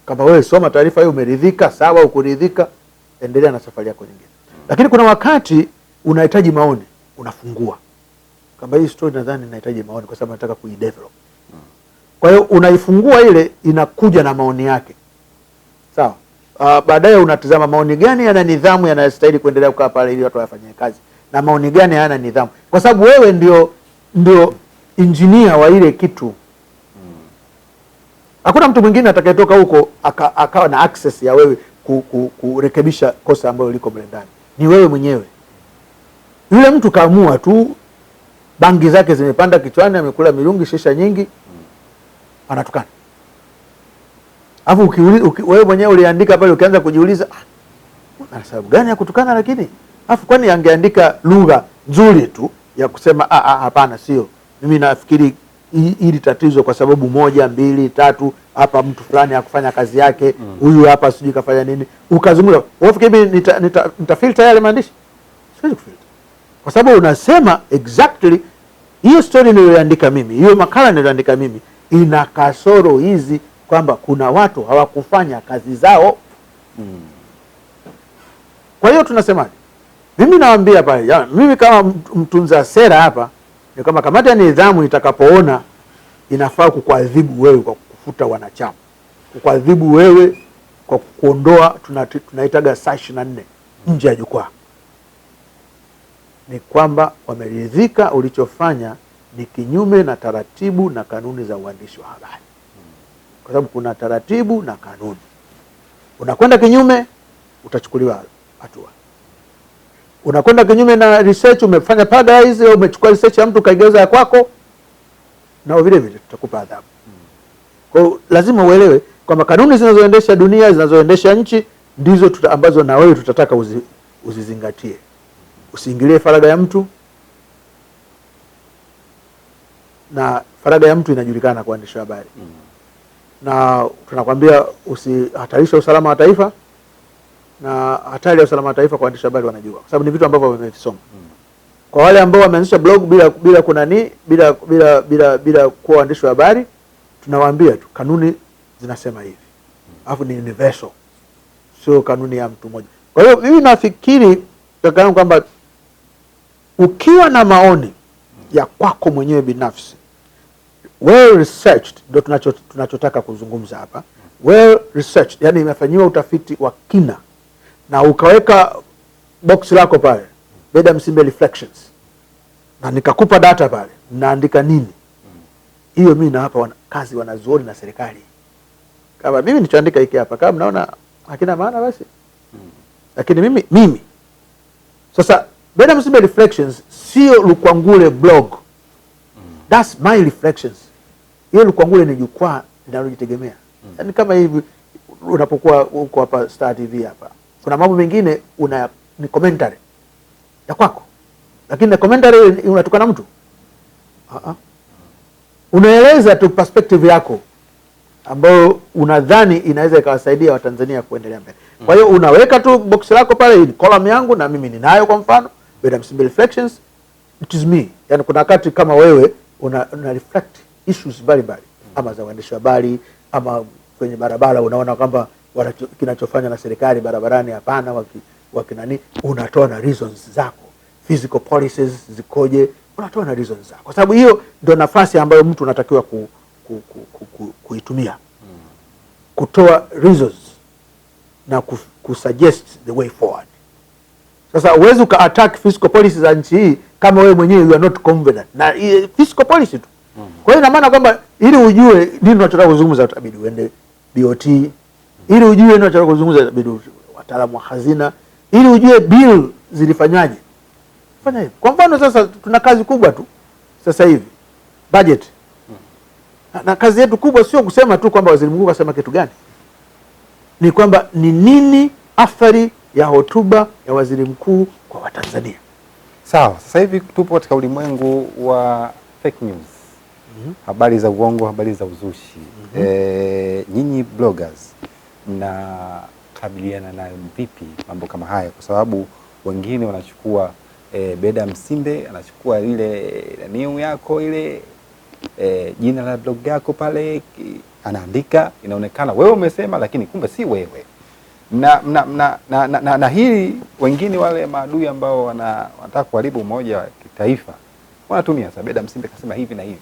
kama wewe soma taarifa hiyo, umeridhika sawa, ukuridhika endelea na safari yako nyingine. Lakini kuna wakati unahitaji maoni, unafungua kama hii story nadhani inahitaji maoni kwa sababu nataka kuidevelop. Kwa hiyo unaifungua ile, inakuja na maoni yake, sawa. Baadaye unatazama maoni gani yana nidhamu, yanastahili kuendelea kukaa pale ili watu wafanye kazi, na maoni gani hayana nidhamu, kwa sababu wewe ndio engineer wa ile kitu. Hakuna mtu mwingine atakayetoka huko akawa na access ya wewe kurekebisha kosa ambalo liko mle ndani. Ni wewe mwenyewe. Yule mtu kaamua tu, bangi zake zimepanda kichwani, amekula mirungi, shisha nyingi, anatukana. Alafu wewe mwenyewe uliandika pale, ukianza kujiuliza ana sababu gani ya kutukana? Lakini alafu kwani angeandika lugha nzuri tu ya kusema hapana, sio mimi nafikiri hili tatizo kwa sababu 1, 2, 3, hapa mtu fulani hakufanya kazi yake, huyu hapa sijui kafanya nini, ukazungumza. Unafikiri mimi nitafilter yale maandishi? Siwezi kufilter, kwa sababu unasema exactly hiyo story niliyoandika mimi, hiyo makala niliyoandika mimi ina kasoro hizi, kwamba kuna watu hawakufanya kazi zao. Kwa hiyo tunasemaje? Mimi nawaambia pale, mimi kama mtunza sera hapa, ni kama kamati ya nidhamu itakapoona inafaa kukuadhibu wewe kwa kufuta wanachama, kukuadhibu wewe kwa kuondoa, tunaitaga saa 24 nje ya jukwaa, ni kwamba wameridhika ulichofanya ni kinyume na taratibu na kanuni za uandishi wa habari. Kwa sababu kuna taratibu na kanuni, unakwenda kinyume utachukuliwa hatua. Unakwenda kinyume na research, umefanya paradise, umechukua research ya mtu kaigeuza ya kwako, nao vile vile tutakupa adhabu. Kwa hiyo lazima uelewe kwamba kanuni zinazoendesha dunia, zinazoendesha nchi ndizo ambazo na wewe tutataka uzizingatie. Usiingilie faragha ya mtu, na faragha ya mtu inajulikana kwa waandishi wa habari. Na tunakwambia usihatarisha usalama wa taifa, na hatari ya usalama wa taifa kwa waandishi wa habari wanajua, kwa sababu ni vitu ambavyo wamevisoma. Kwa wale ambao wameanzisha blog bila kunani, bila kuwa waandishi wa habari, tunawaambia tu kanuni zinasema hivi, alafu ni universal, sio kanuni ya mtu mmoja. Kwa hiyo mimi nafikiri kaka kwamba ukiwa na maoni ya kwako mwenyewe binafsi, well researched, ndio tunachotaka kuzungumza hapa. Well researched, yani imefanyiwa utafiti wa kina, na ukaweka box lako pale, Beda Msimbe Reflections, na nikakupa data pale, naandika nini, hiyo mimi na hapa kazi wanazuoni na serikali. Kama mimi nilichoandika hiki hapa, kama mnaona hakina maana basi. Lakini mimi sasa, Beda Msimbe Reflections sio Lukwangule blog. That's my reflections. Hiyo Lukwangule ni jukwaa linalojitegemea. Yaani kama hivi unapokuwa uko hapa Star TV hapa, kuna mambo mengine ni commentary ya kwako, lakini na commentary unatukana mtu, unaeleza tu perspective yako ambayo unadhani inaweza ikawasaidia Watanzania kuendelea mbele. Kwa hiyo unaweka tu box lako pale, ni column yangu na mimi ninayo, kwa mfano Beda Msimbe Reflections, it is me. Yani kuna wakati kama wewe una reflect issues mbalimbali, ama za waandishi wa habari, ama kwenye barabara unaona kwamba kinachofanya na serikali barabarani hapana, wakinani, unatoa na reasons zako, physical policies zikoje, unatoa na reasons zako, kwa sababu hiyo ndio nafasi ambayo mtu unatakiwa kuitumia kutoa reasons na kusuggest the way forward. Sasa uwezi uka-attack fiscal policy za nchi hii kama wewe mwenyewe you are not confident na fiscal policy tu. Kwa hiyo ina maana kwamba ili ujue nini unachotaka kuzungumza utabidi uende BOT, ili ujue nini unachotaka kuzungumza utabidi wataalamu wa hazina, ili ujue bill zilifanywaje. Fanya hivi. Kwa mfano sasa tuna kazi kubwa tu sasa hivi, budget. Na kazi yetu kubwa sio kusema tu kwamba waziri mkuu kasema kitu gani, ni kwamba ni nini athari ya hotuba ya waziri mkuu kwa Watanzania. Sawa, sasa hivi tupo katika ulimwengu wa fake news. Habari za uongo, habari za uzushi. Nyinyi bloggers mnakabiliana nayo vipi mambo kama haya? Kwa sababu wengine wanachukua Beda Msimbe anachukua ile neo yako ile jina la blog yako pale anaandika, inaonekana wewe umesema lakini kumbe si wewe. Na hili wengine wale maadui ambao wanataka kuharibu umoja wa kitaifa wanatumia sasa, Beda Msimbe kasema hivi na hivi.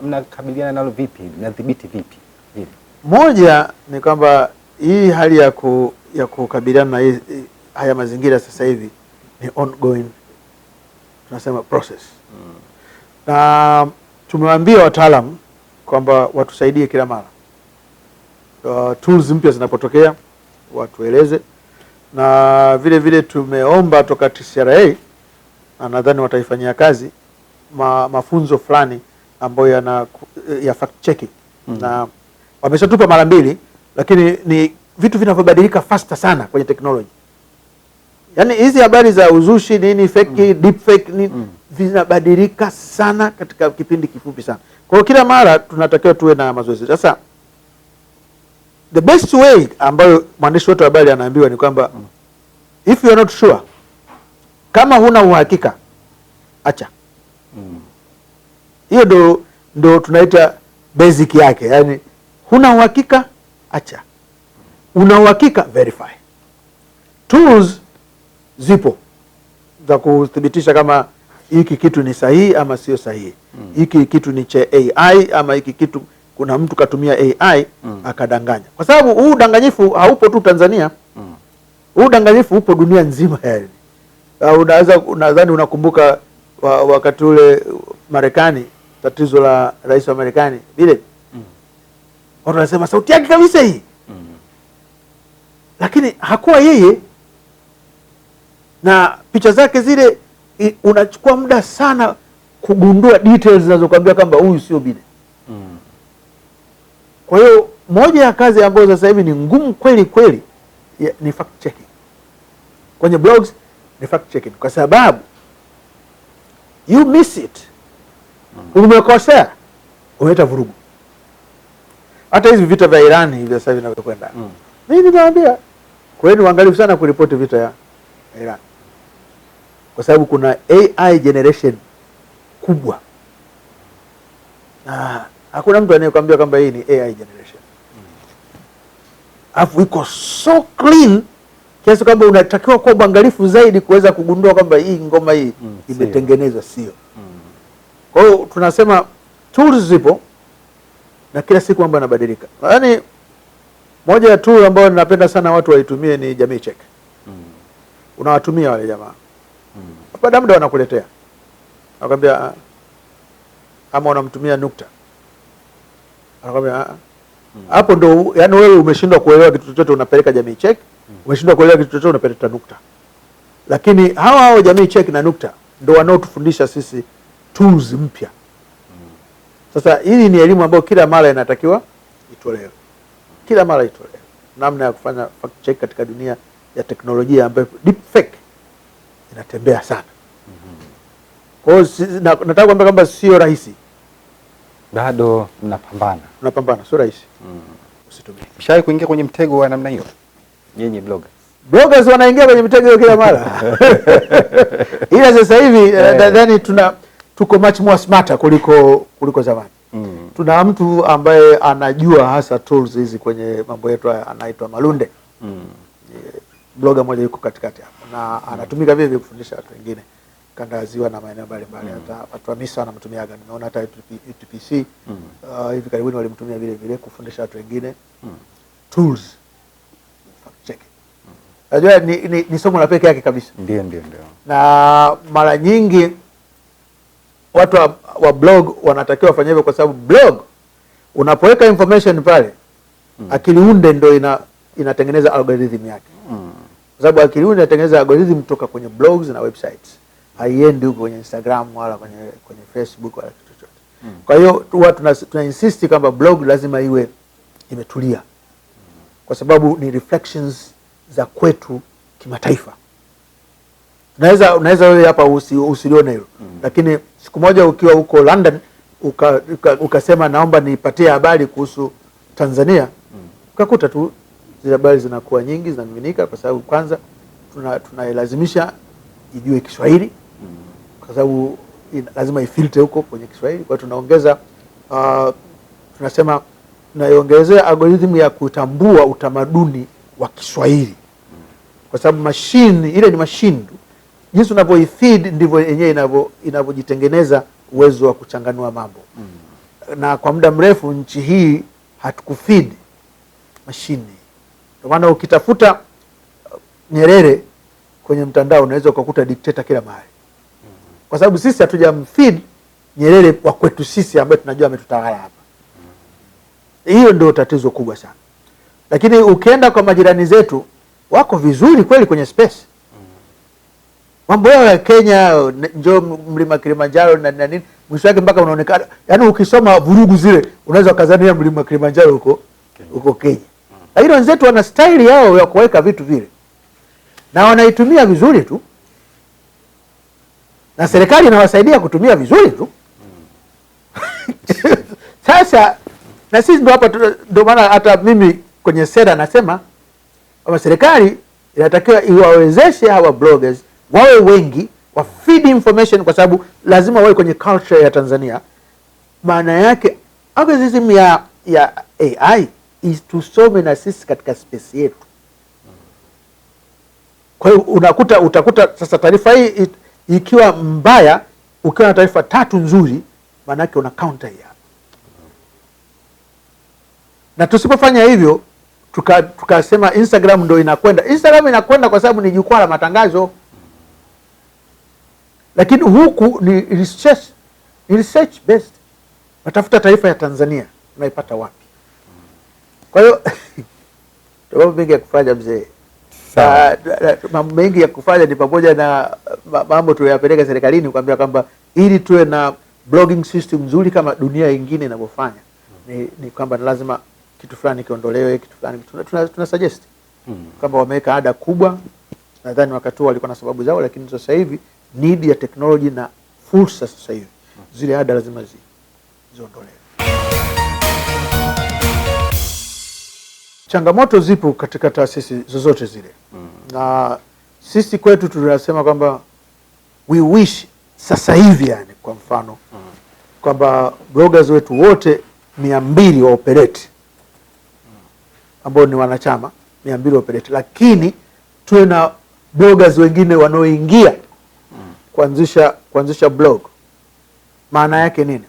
Mnakabiliana nalo vipi? Mnadhibiti vipi hili? Moja ni kwamba hii hali ya kukabiliana na haya mazingira sasa hivi ni ongoing, tunasema process. Na tumewaambia wataalamu kwamba watusaidie kila mara. Tools mpya zinapotokea watueleze, na vile vile tumeomba toka TCRA na nadhani wataifanyia kazi mafunzo fulani ambayo ya fact checking. Na wameshatupa mara 2, lakini ni vitu vinavyobadilika faster sana kwenye technology. Yaani hizi habari za uzushi nini fake, deep fake nini vinabadilika sana katika kipindi kifupi sana. Kwa hiyo kila mara tunatakiwa tuwe na mazoezi. Sasa the best way ambayo mwandishi wetu wa habari anaambiwa ni kwamba if you are not sure, kama huna uhakika acha. Hiyo ndo tunaita basic yake. Yaani huna uhakika acha, una uhakika verify. Tools zipo za kuthibitisha kama hiki kitu ni sahihi ama sio sahihi. Hiki kitu ni cha AI ama hiki kitu kuna mtu katumia AI akadanganya. Kwa sababu huu udanganyifu haupo tu Tanzania. Huu udanganyifu upo dunia nzima yani. Nadhani unakumbuka wakati ule Marekani, tatizo la rais wa Marekani vile. Watu wanasema sauti yake kabisa hii. Lakini hakuwa yeye, na picha zake zile unachukua muda sana kugundua details zinazokuambia kwamba huyu sio Biden. Kwa hiyo moja ya kazi ambayo sasa hivi ni ngumu kweli kweli ni fact checking. Kwenye blogs ni fact checking, kwa sababu you miss it, umekosea, umeleta vurugu. Hata hizi vita vya Iran hivi sasa hivi vinavyokwenda. Mimi naambia kwani uangalifu sana kuripoti vita ya Iran, kwa sababu kuna AI generation kubwa na hakuna mtu anayekwambia kwamba hii ni AI generation. Alafu iko so clean kiasi kwamba unatakiwa kuwa mwangalifu zaidi kuweza kugundua kwamba hii ngoma hii imetengenezwa sio. Kwa hiyo tunasema tools zipo na kila siku mambo yanabadilika. Yaani moja ya tool ambayo ninapenda sana watu waitumie ni Jamii Check. Unawatumia wale jamaa. Baada muda wanakuletea. Nakwambia ama unamtumia nukta. Anakwambia hapo ndo yani wewe umeshindwa kuelewa kitu chochote unapeleka Jamii Check, umeshindwa kuelewa kitu chochote unapeleka nukta. Lakini hao Jamii Check na nukta ndo wanaotufundisha sisi tools mpya. Sasa hili ni elimu ambayo kila mara inatakiwa itolewe. Kila mara itolewe. Namna ya kufanya fact check katika dunia ya teknolojia ambayo deep fake inatembea sana. Kwa hiyo nataka kuambia kwamba sio rahisi. Bado mnapambana. Tunapambana, sio rahisi. Usitumie. Mshawahi kuingia kwenye mtego wa namna hiyo? Nyinyi bloggers. Bloggers wanaingia kwenye mtego kila mara. Ila sasa hivi nadhani tuko much more smarter kuliko zamani. tuna mtu ambaye anajua hasa tools hizi kwenye mambo yetu, anaitwa Malunde. Blogger moja yuko katikati hapo na anatumika vile vile kufundisha watu wengine kanda ya Ziwa na maeneo mbalimbali. Hata watu wa MISA wanamtumiaga, nimeona hata UTPC hivi karibuni walimtumia vile vile kufundisha watu wengine tools. Check. Najua ni somo la pekee yake kabisa. Ndio. Na mara nyingi watu wa blog wanatakiwa wafanye hivyo, kwa sababu blog unapoweka information pale akili unde ndio inatengeneza algorithm yake. Kwa sababu akili unde inatengeneza algorithm kutoka kwenye blogs na websites. Haiendi huko kwenye Instagram wala kwenye Facebook wala kitu chochote. Kwa hiyo huwa tuna insist kwamba blog lazima iwe imetulia. Kwa sababu ni reflections za kwetu kimataifa. Unaweza wewe hapa usilione hilo. Lakini siku moja ukiwa huko London ukasema naomba nipatie habari kuhusu Tanzania, ukakuta tu zile habari zinakuwa nyingi, zinamiminika, kwa sababu kwanza tunailazimisha ijue Kiswahili, kwa sababu lazima ifilter huko kwenye Kiswahili. Kwa tunaongeza tunasema tunaiongezea algorithm ya kutambua utamaduni wa Kiswahili, kwa sababu machine ile ni machine tu. Jinsi unavyoifeed ndivyo yenyewe inavyojitengeneza uwezo wa kuchanganua mambo. Na kwa muda mrefu nchi hii hatukufeed machine. Kwa maana ukitafuta Nyerere kwenye mtandao unaweza ukakuta dikteta kila mahali. Kwa sababu sisi hatujamfeed Nyerere wa kwetu sisi ambaye tunajua ametutawala hapa. Hiyo ndio tatizo kubwa sana. Lakini ukienda kwa majirani zetu wako vizuri kweli kwenye space. Mambo yao ya Kenya, njoo mlima Kilimanjaro na nini, mwisho wake mpaka unaonekana, yaani ukisoma vurugu zile unaweza kuzania mlima Kilimanjaro huko Kenya. Lakini wenzetu wana style yao ya kuweka vitu vile. Na wanaitumia vizuri tu. Na serikali inawasaidia kutumia vizuri tu. Sasa na sisi ndio hapa, ndio maana hata mimi kwenye sera nasema kwamba serikali inatakiwa iwawezeshe hawa bloggers wawe wengi, wa feed information, kwa sababu lazima wawe kwenye culture ya Tanzania. Maana yake algorithm ya AI is tusome na sisi katika space yetu. Kwa hiyo utakuta sasa taarifa hii ikiwa mbaya, ukiwa na taarifa 3 nzuri, maana yake una counter hii. Na tusipofanya hivyo tukasema Instagram ndio inakwenda. Instagram inakwenda kwa sababu ni jukwaa la matangazo. Lakini huku ni research based. Natafuta taarifa ya Tanzania, unaipata wapi? Kwa hiyo mambo mengi ya kufanya mzee. Mambo mengi ya kufanya ni pamoja na mambo tuyapeleka serikalini kuambia kwamba ili tuwe na blogging system nzuri kama dunia nyingine inavyofanya, ni kwamba lazima kitu fulani kiondolewe, kitu fulani tuna suggest. Kama wameweka ada kubwa, nadhani wakati huo walikuwa na sababu zao, lakini sasa hivi need ya technology na fursa sasa hivi zile ada lazima ziondolewe. Changamoto zipo katika taasisi zozote zile. Na sisi kwetu tunasema kwamba we wish sasa hivi, yani kwa mfano kwamba bloggers wetu wote 200 wa operate, ambao ni wanachama 200 wa operate, lakini tuwe na bloggers wengine wanaoingia kuanzisha blog. Maana yake nini?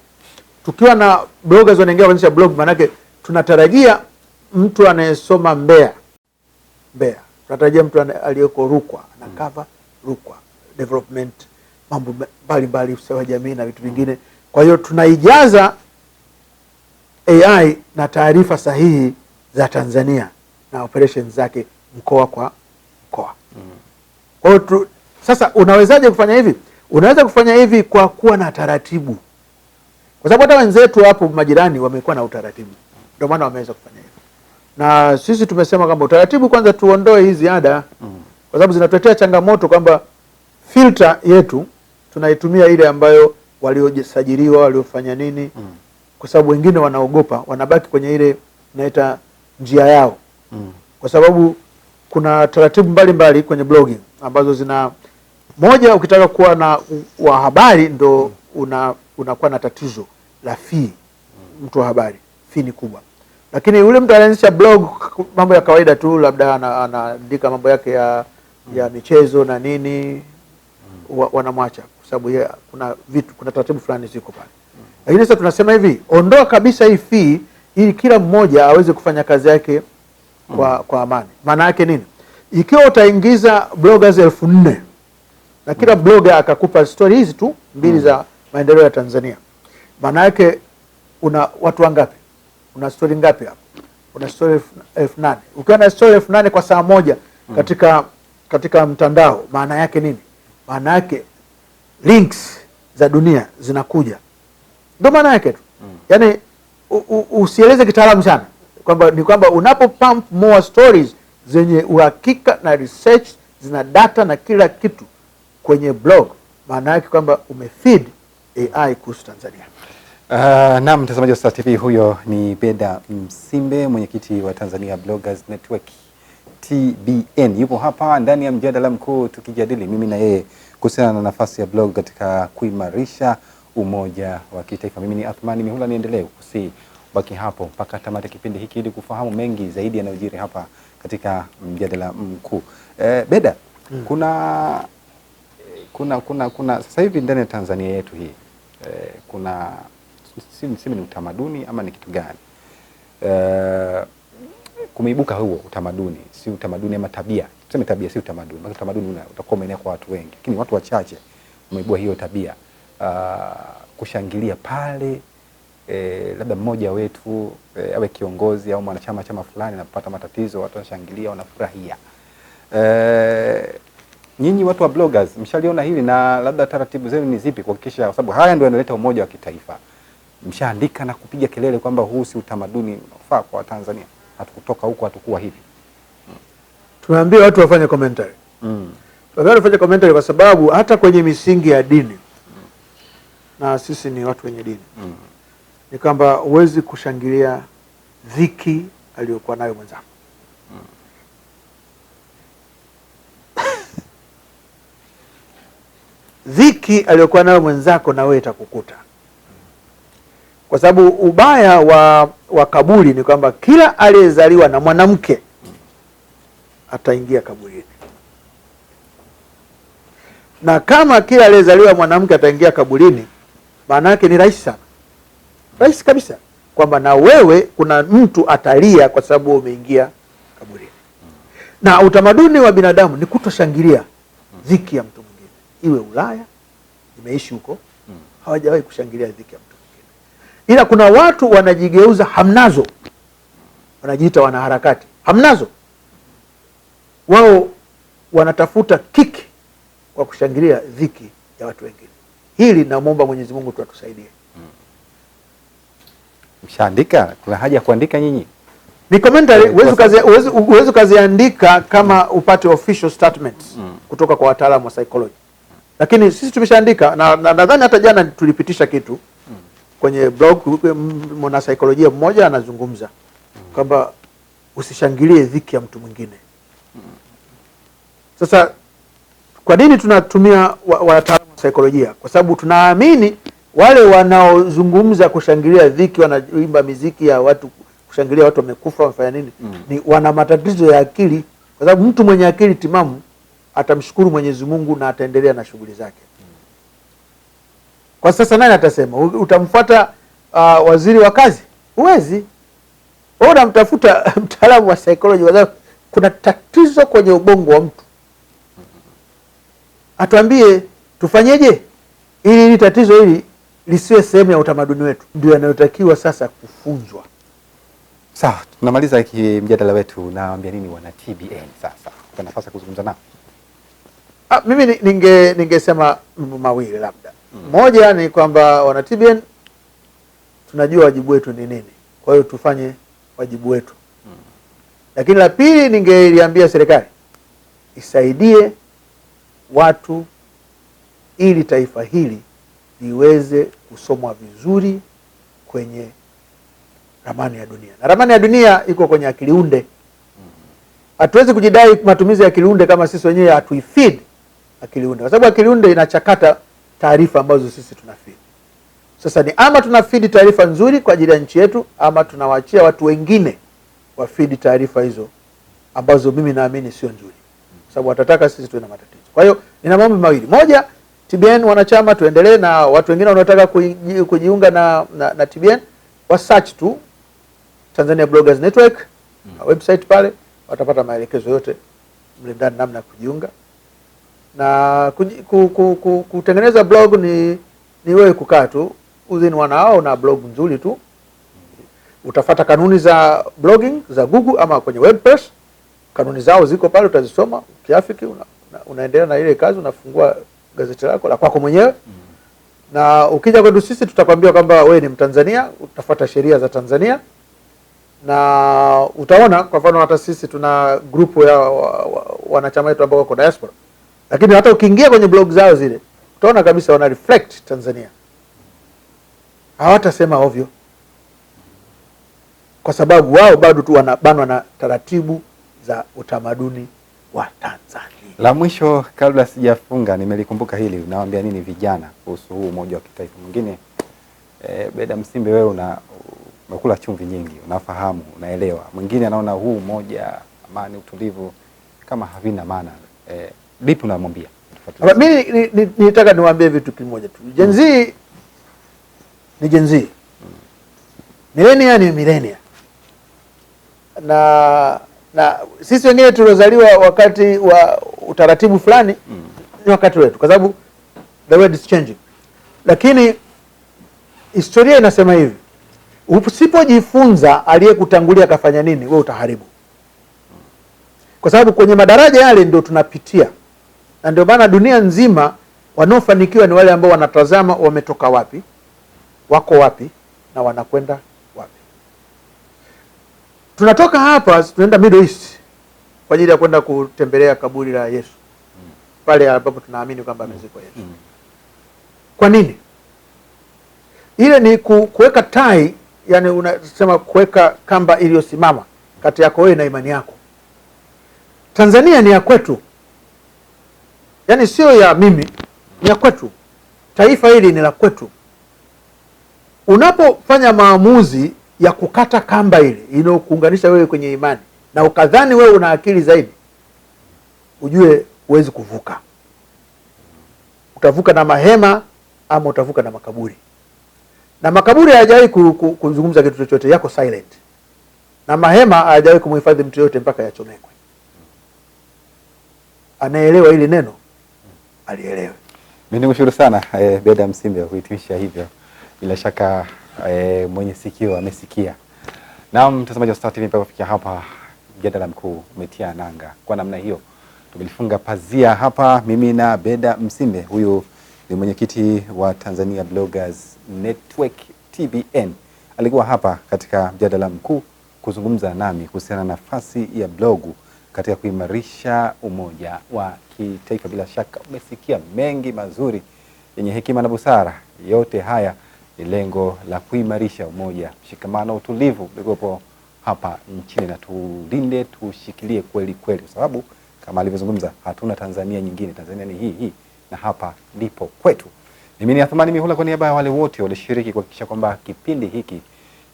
Tukiwa na bloggers wanaingia kuanzisha blog, maana yake tunatarajia mtu anayesoma Mbeya, tunatarajia mtu aliyeko Rukwa na cover Rukwa development, mambo mbalimbali, usawa wa jamii na vitu vingine. Kwa hiyo tunaijaza AI na taarifa sahihi za Tanzania na operations zake mkoa kwa mkoa. Kwa hiyo sasa unawezaje kufanya hivi? Unaweza kufanya hivi kwa kuwa na taratibu. Kwa sababu hata wenzetu hapo majirani wamekuwa na utaratibu. Ndio maana wameweza kufanya hivi. Na sisi tumesema kwamba utaratibu kwanza tuondoe hizi ada. Kwa sababu zinatuletea changamoto kwamba filter yetu tunaitumia ile ambayo waliosajiliwa, waliofanya nini. Kwa sababu wengine wanaogopa, wanabaki kwenye ile naita njia yao. Kwa sababu kuna taratibu mbalimbali kwenye blogging ambazo zina moja, ukitaka kuwa na wa habari ndo unakuwa na tatizo la fee. mtu wa habari, fee ni kubwa. Lakini yule mtu anaanzisha blog mambo ya kawaida tu, labda anaandika mambo yake ya michezo na nini, wanamwacha kwa sababu kuna taratibu fulani ziko pale. Lakini sasa tunasema hivi, ondoa kabisa hii fee ili kila mmoja aweze kufanya kazi yake kwa amani. Maana yake nini? Ikiwa utaingiza bloggers 4,000 na kila blogger akakupa story hizi tu mbili za maendeleo ya Tanzania, maana yake una watu wangapi? Una story ngapi hapo? Una story 8,000. Ukiwa na story 8,000 kwa saa moja katika mtandao, maana yake nini? Maana yake links za dunia zinakuja. Ndio maana yake tu. Yaani usieleze kitaalamu sana kwamba unapo pump more stories zenye uhakika na research, zina data na kila kitu kwenye blog, maana yake kwamba umefeed AI kuhusu Tanzania. Naam, mtazamaji wa Star TV, huyo ni Beda Msimbe, mwenyekiti wa Tanzania Bloggers Network TBN. Yupo hapa ndani ya mjadala mkuu tukijadili mimi na yeye kuhusiana na nafasi ya blog katika kuimarisha umoja wa kitaifa. Mimi ni Athmani Mihula, niendelee baki hapo mpaka tamati kipindi hiki ili kufahamu mengi zaidi yanayojiri hapa katika mjadala mkuu. Beda, kuna sasa hivi ndani ya Tanzania yetu hii kuna si ni utamaduni ama ni kitu gani? Kumeibuka huo utamaduni, si utamaduni ama tabia. Tuseme tabia, si utamaduni. Maana utamaduni utakuwa umeenea kwa watu wengi, lakini watu wachache wameibua hiyo tabia, kushangilia pale labda mmoja wetu awe kiongozi au mwanachama chama fulani anapata matatizo, watu wanashangilia, wanafurahia. Nyinyi watu wa bloggers mshaliona hili, na labda taratibu zenu ni zipi kuhakikisha, kwa sababu haya ndio yanaleta umoja wa kitaifa? Mshaandika na kupiga kelele kwamba huu si utamaduni unafaa kwa Tanzania, hatukutoka huko, hatakuwa hivi. Tunaambia watu wafanye commentary. Wafanye commentary kwa sababu hata kwenye misingi ya dini, na sisi ni watu wenye dini, ni kwamba huwezi kushangilia dhiki aliyokuwa nayo mwenzako. Dhiki aliyokuwa nayo mwenzako na wewe itakukuta. Kwa sababu ubaya wa kaburi ni kwamba kila aliyezaliwa na mwanamke ataingia kaburini. Na kama kila aliyezaliwa mwanamke ataingia kaburini, maana yake ni rahisi sana. Rahisi kabisa kwamba na wewe kuna mtu atalia kwa sababu umeingia kaburini. Na utamaduni wa binadamu ni kutoshangilia dhiki ya mtu mwingine. Iwe Ulaya, imeishi huko, hawajawahi kushangilia dhiki ya mtu mwingine. Ila kuna watu wanajigeuza hamnazo, wanajiita wanaharakati hamnazo. Wao wanatafuta kiki kwa kushangilia dhiki ya watu wengine. Hili naomba Mwenyezi Mungu tu atusaidie. Mshaandika, kuna haja ya kuandika nyinyi? Ni commentary, uwezo kaziandika kama upate official statements kutoka kwa wataalamu wa psychology. Lakini sisi tumeshaandika, na nadhani hata jana tulipitisha kitu kwenye blog. Mwana saikolojia mmoja anazungumza kwamba usishangilie dhiki ya mtu mwingine. Sasa kwa nini tunatumia wataalamu wa saikolojia? Kwa sababu tunaamini wale wanaozungumza kushangilia dhiki, wanaimba miziki ya watu kushangilia watu wamekufa, wafanya nini, ni wana matatizo ya akili. Kwa sababu mtu mwenye akili timamu atamshukuru Mwenyezi Mungu na ataendelea na shughuli zake. Kwa sasa nani atasema utamfuata waziri wa kazi? Huwezi. Wewe unamtafuta mtaalamu wa psychology, kwa sababu kuna tatizo kwenye ubongo wa mtu. Atuambie tufanyeje ili tatizo hili lisiwe sehemu ya utamaduni wetu. Ndio yanayotakiwa sasa kufunzwa. Sawa, tunamaliza hiki mjadala wetu. Naambia nini wana TBN sasa? Kwa nafasi ya kuzungumza nao. Mimi ningesema mawili labda. Moja ni kwamba wana TBN tunajua wajibu wetu ni nini. Kwa hiyo tufanye wajibu wetu. Lakini la pili, ningeliambia serikali isaidie watu ili taifa hili liweze kusomwa vizuri kwenye ramani ya dunia. Na ramani ya dunia iko kwenye akili unde. Hatuwezi kujidai matumizi ya akili unde kama sisi wenyewe hatuifeed akili unde. Kwa sababu akili unde inachakata taarifa ambazo sisi tunafeed. Sasa ni ama tuna feed taarifa nzuri kwa ajili ya nchi yetu, ama tunawaachia watu wengine wa feed taarifa hizo ambazo mimi naamini sio nzuri, sababu watataka sisi tuwe na matatizo. Kwa hiyo nina mambo mawili: moja, TBN wanachama tuendelee, na watu wengine wanaotaka kujiunga na TBN wa search tu Tanzania Bloggers Network website, pale watapata maelekezo yote mle ndani namna ya kujiunga. Na kutengeneza blog ni wewe kukaa tu within 1 hour na blog nzuri tu. Utafata kanuni za blogging za Google ama kwenye WordPress, kanuni zao ziko pale, utazisoma, kiafiki unaendelea na ile kazi, unafungua gazeti lako la kwako mwenyewe. Na ukija kwetu sisi tutakwambia kwamba wewe ni Mtanzania, utafuata sheria za Tanzania, na utaona kwa mfano hata sisi tuna grupu ya wanachama wetu ambao wako diaspora, lakini hata ukiingia kwenye blog zao zile utaona kabisa wana reflect Tanzania. Hawatasema ovyo, kwa sababu wao bado tu wanabanwa na taratibu za utamaduni wa Tanzania. La mwisho kabla sijafunga, nimelikumbuka hili, unawaambia nini vijana kuhusu huu umoja wa kitaifa? Mwingine Beda Msimbe, wewe umekula chumvi nyingi, unafahamu, unaelewa. Mwingine anaona huu umoja, amani, utulivu kama havina maana. Vipi unamwambia? Mimi nitaka niwaambie vitu kimoja tu. Gen Z ni Gen Z. Millennia ni millennia. Na sisi wengine tuliozaliwa wakati wa utaratibu fulani ni wakati wetu, kwa sababu the world is changing. Lakini historia inasema hivi: usipojifunza aliyekutangulia akafanya nini, wewe utaharibu. Kwa sababu kwenye madaraja yale ndio tunapitia, na ndio maana dunia nzima wanaofanikiwa ni wale ambao wanatazama wametoka wapi, wako wapi, na wanakwenda wapi. Tunatoka hapa tunaenda Middle East kwa ajili ya kwenda kutembelea kaburi la Yesu, pale ambapo tunaamini kwamba amezikwa Yesu. Kwa nini? Ile ni kuweka tai, yani unasema kuweka kamba iliyosimama kati yako wewe na imani yako. Tanzania ni ya kwetu, yani sio ya mimi, ni ya kwetu. Taifa hili ni la kwetu. Unapofanya maamuzi ya kukata kamba ile inayokuunganisha wewe kwenye imani, na ukadhani wewe una akili zaidi, ujue huwezi kuvuka. Utavuka na mahema ama utavuka na makaburi. Na makaburi hayajawahi kuzungumza kitu chochote, yako silent. Na mahema hayajawahi kumhifadhi mtu yote mpaka yachomekwe. Anaelewa hili neno, alielewe. Mimi nikushukuru sana Beda Msimbe kuhitimisha hivyo. Bila shaka mwenye sikio amesikia. Na mtazamaji wa Star TV, mpaka kufikia hapa mjadala mkuu umetia nanga. Kwa namna hiyo tumelifunga pazia hapa, mimi na Beda Msimbe. Huyu ni mwenyekiti wa Tanzania Bloggers Network TBN. Alikuwa hapa katika mjadala mkuu kuzungumza nami kuhusiana na nafasi ya blogu katika kuimarisha umoja wa kitaifa. Bila shaka umesikia mengi mazuri yenye hekima na busara. Yote haya ni lengo la kuimarisha umoja, mshikamano, utulivu uliopo hapa nchini, na tulinde, tushikilie kweli kweli, kwa sababu kama alivyozungumza, hatuna Tanzania nyingine. Tanzania ni hii na hapa ndipo kwetu. Mimi ni Athmani Mihula, kwa niaba ya wale wote walishiriki kuhakikisha kwamba kipindi hiki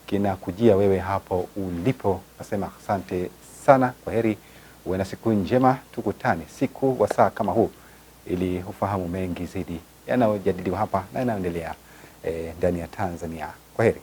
kinakujia wewe hapo ulipo. Nasema asante sana, kwaheri, uwe na siku njema. Tukutane siku wa saa kama huu ili ufahamu mengi zaidi yanayojadiliwa hapa na yanayoendelea ndani ya Tanzania. Kwaheri.